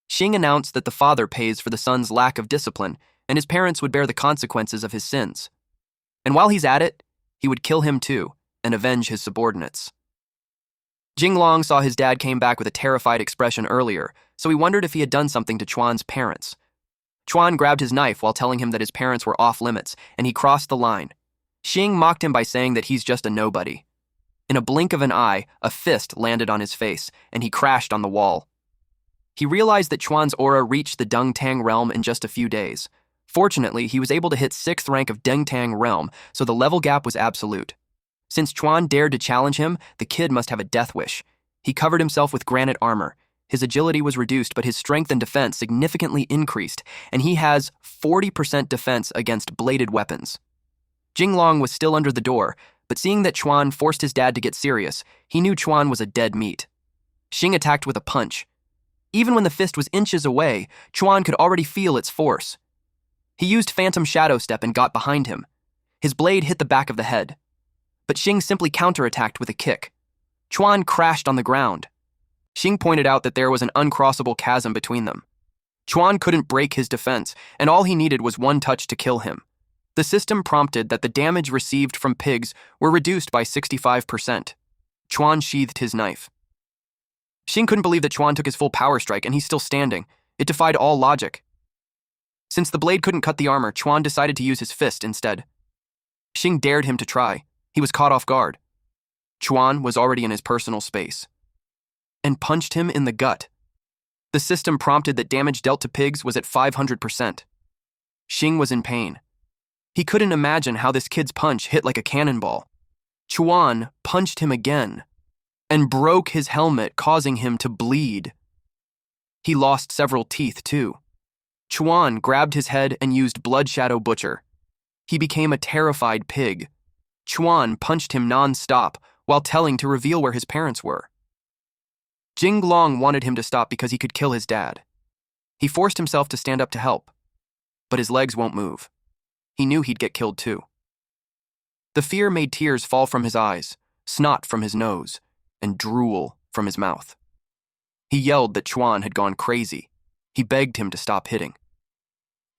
Xing announced that the father pays for the son's lack of discipline, and his parents would bear the consequences of his sins. And while he's at it, he would kill him too, and avenge his subordinates. Jinglong saw his dad came back with a terrified expression earlier, so he wondered if he had done something to Chuan's parents. Chuan grabbed his knife while telling him that his parents were off limits, and he crossed the line. Xing mocked him by saying that he's just a nobody. In a blink of an eye, a fist landed on his face, and he crashed on the wall. He realized that Chuan's aura reached the Dengtang realm in just a few days. Fortunately, he was able to hit 6th rank of Dengtang realm, so the level gap was absolute. Since Chuan dared to challenge him, the kid must have a death wish. He covered himself with granite armor. His agility was reduced, but his strength and defense significantly increased, and he has 40% defense against bladed weapons. Jinglong was still under the door, but seeing that Chuan forced his dad to get serious, he knew Chuan was a dead meat. Xing attacked with a punch. Even when the fist was inches away, Chuan could already feel its force. He used Phantom Shadow Step and got behind him. His blade hit the back of the head. But Xing simply counterattacked with a kick. Chuan crashed on the ground. Xing pointed out that there was an uncrossable chasm between them. Chuan couldn't break his defense, and all he needed was one touch to kill him. The system prompted that the damage received from pigs were reduced by 65%. Chuan sheathed his knife. Xing couldn't believe that Chuan took his full power strike and he's still standing. It defied all logic. Since the blade couldn't cut the armor, Chuan decided to use his fist instead. Xing dared him to try. He was caught off guard. Chuan was already in his personal space and punched him in the gut. The system prompted that damage dealt to pigs was at 500%. Xing was in pain. He couldn't imagine how this kid's punch hit like a cannonball. Chuan punched him again and broke his helmet, causing him to bleed. He lost several teeth, too. Chuan grabbed his head and used Blood Shadow Butcher. He became a terrified pig. Chuan punched him non-stop while telling to reveal where his parents were. Jinglong wanted him to stop because he could kill his dad. He forced himself to stand up to help, but his legs won't move. He knew he'd get killed too. The fear made tears fall from his eyes, snot from his nose, and drool from his mouth. He yelled that Chuan had gone crazy. He begged him to stop hitting.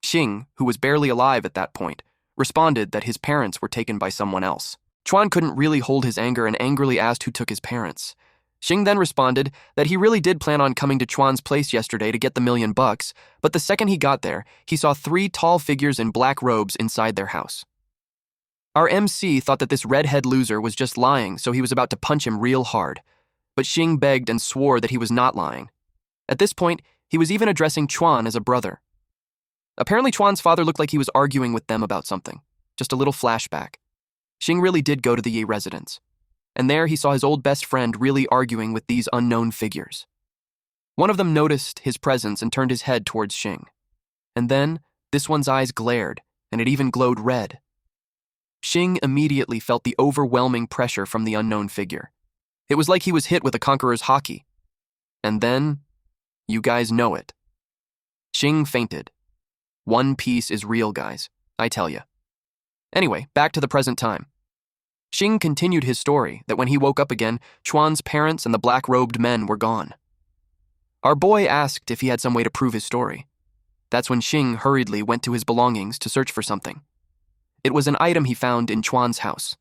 Xing, who was barely alive at that point, responded that his parents were taken by someone else. Chuan couldn't really hold his anger and angrily asked who took his parents. Xing then responded that he really did plan on coming to Chuan's place yesterday to get the $1,000,000, but the second he got there, he saw 3 tall figures in black robes inside their house. Our MC thought that this redhead loser was just lying, so he was about to punch him real hard. But Xing begged and swore that he was not lying. At this point, he was even addressing Chuan as a brother. Apparently Chuan's father looked like he was arguing with them about something. Just a little flashback. Xing really did go to the Yi residence. And there he saw his old best friend really arguing with these unknown figures. One of them noticed his presence and turned his head towards Xing. And then, this one's eyes glared, and it even glowed red. Xing immediately felt the overwhelming pressure from the unknown figure. It was like he was hit with a conqueror's hockey. And then, you guys know it. Xing fainted. One Piece is real, guys, I tell ya. Anyway, back to the present time. Xing continued his story that when he woke up again, Chuan's parents and the black-robed men were gone. Our boy asked if he had some way to prove his story. That's when Xing hurriedly went to his belongings to search for something. It was an item he found in Chuan's house.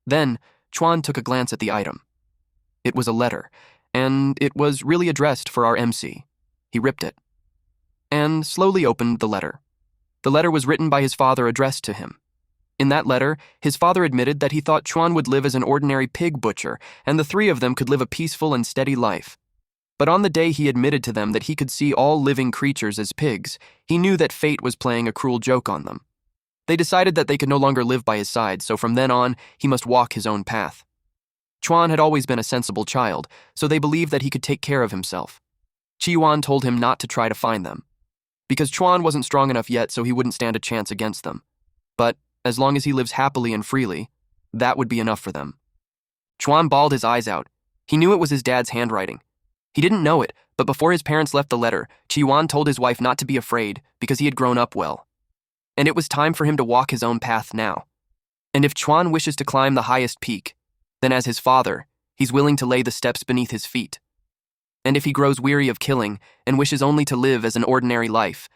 Then, Chuan took a glance at the item. It was a letter, and it was really addressed for our MC. He ripped it, and slowly opened the letter. The letter was written by his father addressed to him. In that letter, his father admitted that he thought Chuan would live as an ordinary pig butcher, and the three of them could live a peaceful and steady life. But on the day he admitted to them that he could see all living creatures as pigs, he knew that fate was playing a cruel joke on them. They decided that they could no longer live by his side, so from then on, he must walk his own path. Chuan had always been a sensible child, so they believed that he could take care of himself. Chi-Wan told him not to try to find them, because Chuan wasn't strong enough yet, so he wouldn't stand a chance against them. But as long as he lives happily and freely, that would be enough for them. Chuan bawled his eyes out. He knew it was his dad's handwriting. He didn't know it, but before his parents left the letter, Chi-Wan told his wife not to be afraid because he had grown up well. And it was time for him to walk his own path now. And if Chuan wishes to climb the highest peak, then as his father, he's willing to lay the steps beneath his feet. And if he grows weary of killing and wishes only to live as an ordinary life,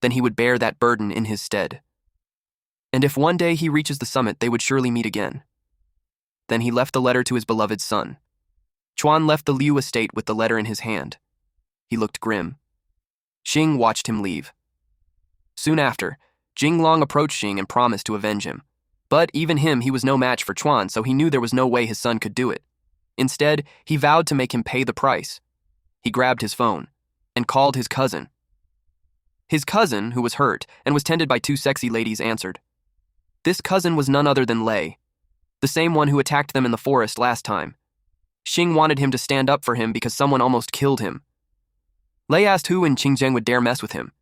then he would bear that burden in his stead. And if one day he reaches the summit, they would surely meet again. Then he left the letter to his beloved son. Chuan left the Liu estate with the letter in his hand. He looked grim. Xing watched him leave. Soon after, Jinglong approached Xing and promised to avenge him. But even him, he was no match for Chuan, so he knew there was no way his son could do it. Instead, he vowed to make him pay the price. He grabbed his phone and called his cousin. His cousin, who was hurt and was tended by two sexy ladies, answered. This cousin was none other than Lei, the same one who attacked them in the forest last time. Xing wanted him to stand up for him because someone almost killed him. Lei asked who in Qingzheng would dare mess with him.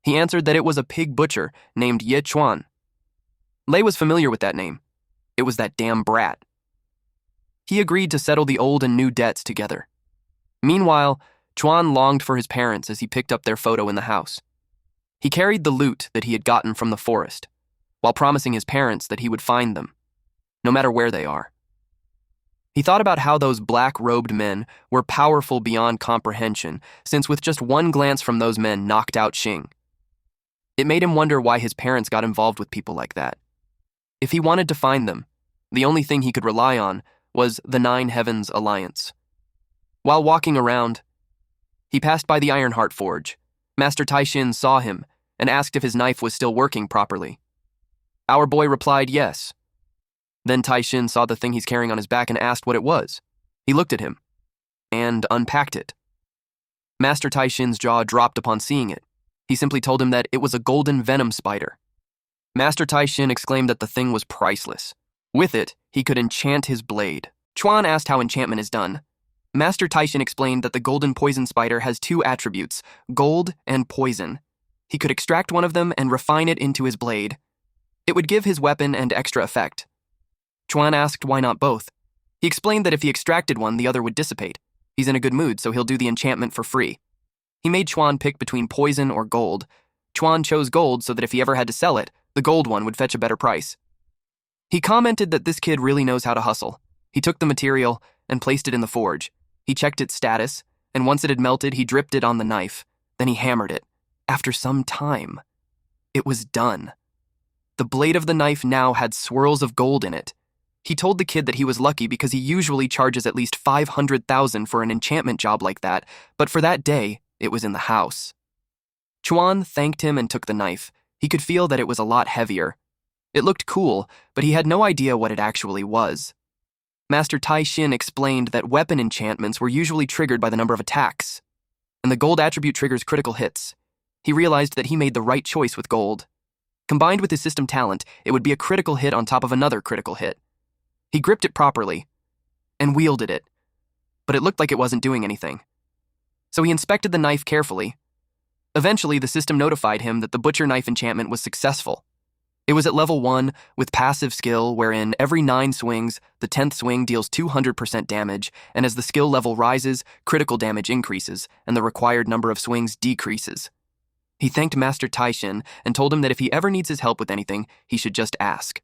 He answered that it was a pig butcher named Ye Chuan. Lei was familiar with that name. It was that damn brat. He agreed to settle the old and new debts together. Meanwhile, Chuan longed for his parents as he picked up their photo in the house. He carried the loot that he had gotten from the forest, while promising his parents that he would find them, no matter where they are. He thought about how those black-robed men were powerful beyond comprehension, since with just one glance from those men knocked out Xing. It made him wonder why his parents got involved with people like that. If he wanted to find them, the only thing he could rely on was the Nine Heavens Alliance. While walking around, he passed by the Ironheart Forge. Master Taishin saw him and asked if his knife was still working properly. Our boy replied yes. Then Taishin saw the thing he's carrying on his back and asked what it was. He looked at him and unpacked it. Master Taishin's jaw dropped upon seeing it. He simply told him that it was a golden venom spider. Master Taishin exclaimed that the thing was priceless. With it, he could enchant his blade. Chuan asked how enchantment is done. Master Taishin explained that the golden poison spider has two attributes, gold and poison. He could extract one of them and refine it into his blade. It would give his weapon an extra effect. Chuan asked why not both. He explained that if he extracted one, the other would dissipate. He's in a good mood, so he'll do the enchantment for free. He made Chuan pick between poison or gold. Chuan chose gold so that if he ever had to sell it, the gold one would fetch a better price. He commented that this kid really knows how to hustle. He took the material and placed it in the forge. He checked its status, and once it had melted, he dripped it on the knife. Then he hammered it. After some time, it was done. The blade of the knife now had swirls of gold in it. He told the kid that he was lucky because he usually charges at least 500,000 for an enchantment job like that, but for that day, it was in the house. Chuan thanked him and took the knife. He could feel that it was a lot heavier. It looked cool, but he had no idea what it actually was. Master Taishin explained that weapon enchantments were usually triggered by the number of attacks, and the gold attribute triggers critical hits. He realized that he made the right choice with gold. Combined with his system talent, it would be a critical hit on top of another critical hit. He gripped it properly and wielded it, but it looked like it wasn't doing anything. So he inspected the knife carefully. Eventually, the system notified him that the butcher knife enchantment was successful. It was at level 1 with passive skill, wherein every 9 swings, the 10th swing deals 200% damage, and as the skill level rises, critical damage increases, and the required number of swings decreases. He thanked Master Taishin and told him that if he ever needs his help with anything, he should just ask.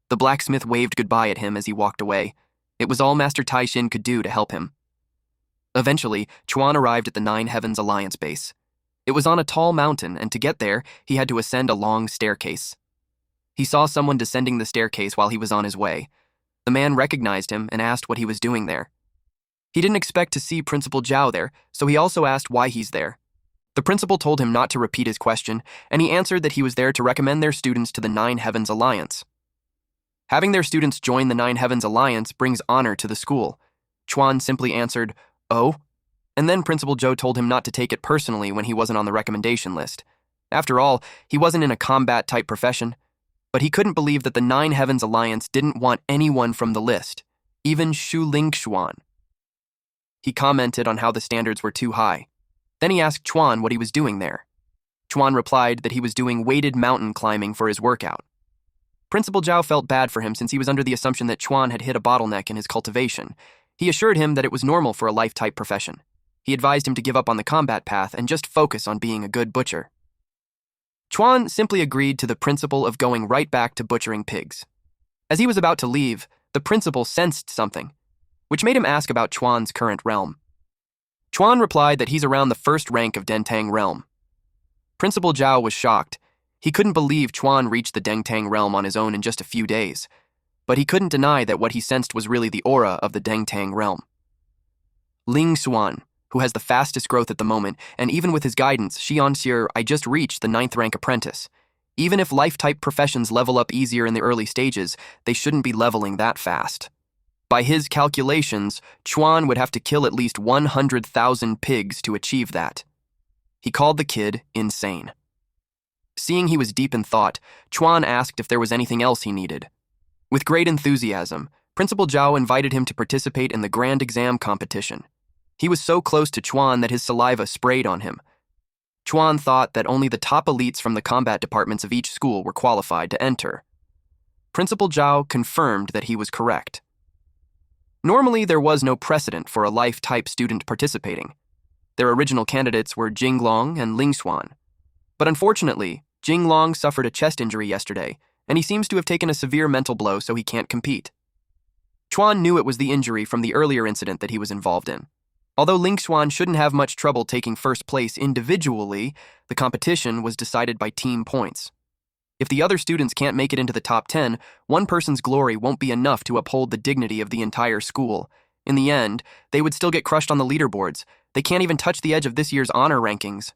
The blacksmith waved goodbye at him as he walked away. It was all Master Taishin could do to help him. Eventually, Chuan arrived at the Nine Heavens Alliance base. It was on a tall mountain, and to get there, he had to ascend a long staircase. He saw someone descending the staircase while he was on his way. The man recognized him and asked what he was doing there. He didn't expect to see Principal Zhao there, so he also asked why he's there. The principal told him not to repeat his question, and he answered that he was there to recommend their students to the Nine Heavens Alliance. Having their students join the Nine Heavens Alliance brings honor to the school. Chuan simply answered, "Oh?" And then Principal Zhou told him not to take it personally when he wasn't on the recommendation list. After all, he wasn't in a combat-type profession. But he couldn't believe that the Nine Heavens Alliance didn't want anyone from the list, even Shu Lingxuan. He commented on how the standards were too high. Then he asked Chuan what he was doing there. Chuan replied that he was doing weighted mountain climbing for his workout. Principal Zhao felt bad for him since he was under the assumption that Chuan had hit a bottleneck in his cultivation. He assured him that it was normal for a life-type profession. He advised him to give up on the combat path and just focus on being a good butcher. Chuan simply agreed to the principle of going right back to butchering pigs. As he was about to leave, the principal sensed something, which made him ask about Chuan's current realm. Chuan replied that he's around the first rank of Dentang realm. Principal Zhao was shocked. He couldn't believe Chuan reached the Dentang realm on his own in just a few days, but he couldn't deny that what he sensed was really the aura of the Dentang realm. Ling Xuan, who has the fastest growth at the moment, and even with his guidance, Xianxir, I just reached the 9th rank apprentice. Even if life-type professions level up easier in the early stages, they shouldn't be leveling that fast. By his calculations, Chuan would have to kill at least 100,000 pigs to achieve that. He called the kid insane. Seeing he was deep in thought, Chuan asked if there was anything else he needed. With great enthusiasm, Principal Zhao invited him to participate in the grand exam competition. He was so close to Chuan that his saliva sprayed on him. Chuan thought that only the top elites from the combat departments of each school were qualified to enter. Principal Zhao confirmed that he was correct. Normally, there was no precedent for a life-type student participating. Their original candidates were Jinglong and Lingxuan. But unfortunately, Jinglong suffered a chest injury yesterday, and he seems to have taken a severe mental blow, so he can't compete. Chuan knew it was the injury from the earlier incident that he was involved in. Although Lingxuan shouldn't have much trouble taking first place individually, the competition was decided by team points. If the other students can't make it into the top 10, one person's glory won't be enough to uphold the dignity of the entire school. In the end, they would still get crushed on the leaderboards. They can't even touch the edge of this year's honor rankings.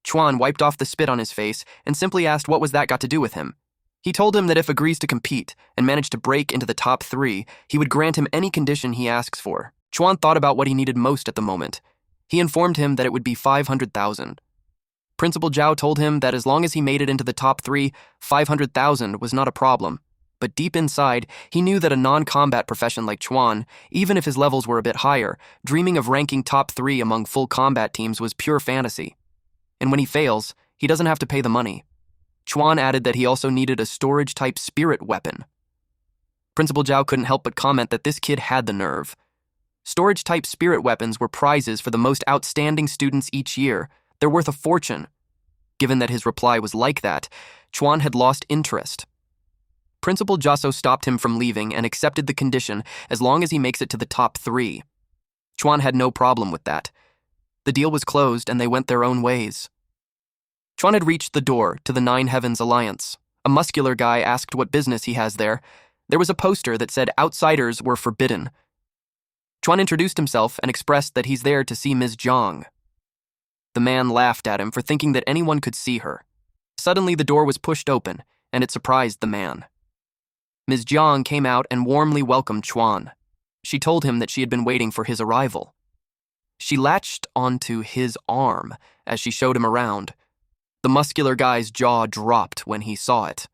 Chuan wiped off the spit on his face and simply asked what was that got to do with him. He told him that if agrees to compete and manage to break into the top 3, he would grant him any condition he asks for. Chuan thought about what he needed most at the moment. He informed him that it would be 500,000. Principal Zhao told him that as long as he made it into the top 3, 500,000 was not a problem. But deep inside, he knew that a non-combat profession like Chuan, even if his levels were a bit higher, dreaming of ranking top 3 among full combat teams was pure fantasy. And when he fails, he doesn't have to pay the money. Chuan added that he also needed a storage-type spirit weapon. Principal Zhao couldn't help but comment that this kid had the nerve. Storage-type spirit weapons were prizes for the most outstanding students each year. They're worth a fortune. Given that his reply was like that, Chuan had lost interest. Principal Jasso stopped him from leaving and accepted the condition as long as he makes it to the top 3. Chuan had no problem with that. The deal was closed and they went their own ways. Chuan had reached the door to the Nine Heavens Alliance. A muscular guy asked what business he has there. There was a poster that said outsiders were forbidden. Chuan introduced himself and expressed that he's there to see Ms. Zhang. The man laughed at him for thinking that anyone could see her. Suddenly, the door was pushed open, and it surprised the man. Ms. Zhang came out and warmly welcomed Chuan. She told him that she had been waiting for his arrival. She latched onto his arm as she showed him around. The muscular guy's jaw dropped when he saw it.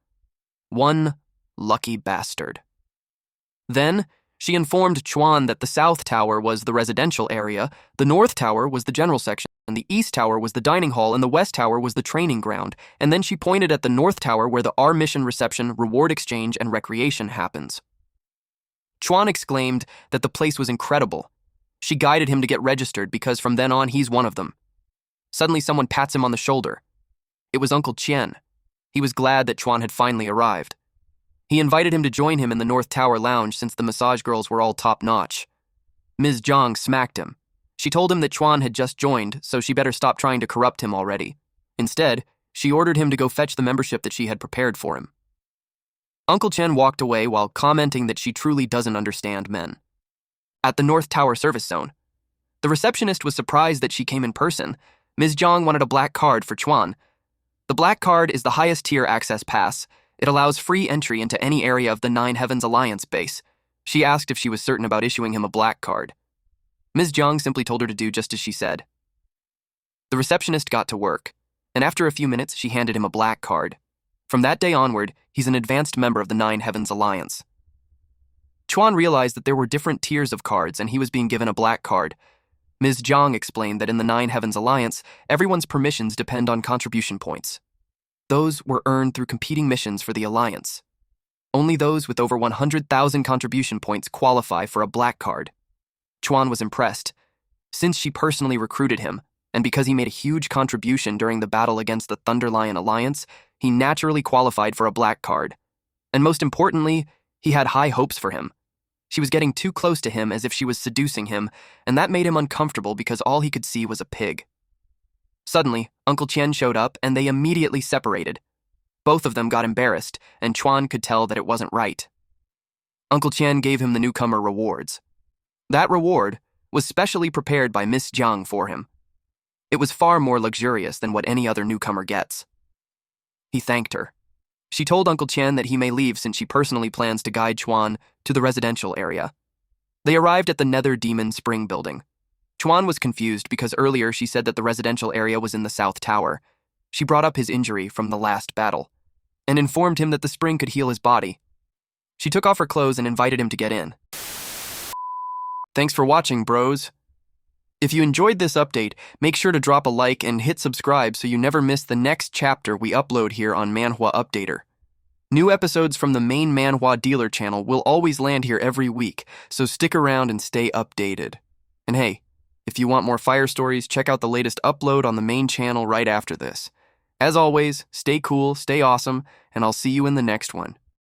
One lucky bastard. Then, she informed Chuan that the South Tower was the residential area, the North Tower was the general section, and the East Tower was the dining hall, and the West Tower was the training ground. And then she pointed at the North Tower where the R mission reception, reward exchange, and recreation happens. Chuan exclaimed that the place was incredible. She guided him to get registered because from then on he's one of them. Suddenly someone pats him on the shoulder. It was Uncle Qian. He was glad that Chuan had finally arrived. He invited him to join him in the North Tower lounge since the massage girls were all top-notch. Ms. Zhang smacked him. She told him that Chuan had just joined, so she better stop trying to corrupt him already. Instead, she ordered him to go fetch the membership that she had prepared for him. Uncle Chen walked away while commenting that she truly doesn't understand men. At the North Tower service zone, the receptionist was surprised that she came in person. Ms. Zhang wanted a black card for Chuan. The black card is the highest tier access pass. It allows free entry into any area of the Nine Heavens Alliance base. She asked if she was certain about issuing him a black card. Ms. Zhang simply told her to do just as she said. The receptionist got to work, and after a few minutes, she handed him a black card. From that day onward, he's an advanced member of the Nine Heavens Alliance. Chuan realized that there were different tiers of cards, and he was being given a black card. Ms. Zhang explained that in the Nine Heavens Alliance, everyone's permissions depend on contribution points. Those were earned through competing missions for the Alliance. Only those with over 100,000 contribution points qualify for a black card. Chuan was impressed. Since she personally recruited him, and because he made a huge contribution during the battle against the Thunder Lion Alliance, he naturally qualified for a black card. And most importantly, he had high hopes for him. She was getting too close to him as if she was seducing him, and that made him uncomfortable because all he could see was a pig. Suddenly, Uncle Qian showed up and they immediately separated. Both of them got embarrassed, and Chuan could tell that it wasn't right. Uncle Qian gave him the newcomer rewards. That reward was specially prepared by Miss Zhang for him. It was far more luxurious than what any other newcomer gets. He thanked her. She told Uncle Qian that he may leave since she personally plans to guide Chuan to the residential area. They arrived at the Nether Demon Spring building. Chuan was confused because earlier she said that the residential area was in the South Tower. She brought up his injury from the last battle and informed him that the spring could heal his body. She took off her clothes and invited him to get in. Thanks for watching, bros. If you enjoyed this update, make sure to drop a like and hit subscribe so you never miss the next chapter we upload here on Manhwa Updater. New episodes from the main Manhwa dealer channel will always land here every week, so stick around and stay updated. And hey, if you want more fire stories, check out the latest upload on the main channel right after this. As always, stay cool, stay awesome, and I'll see you in the next one.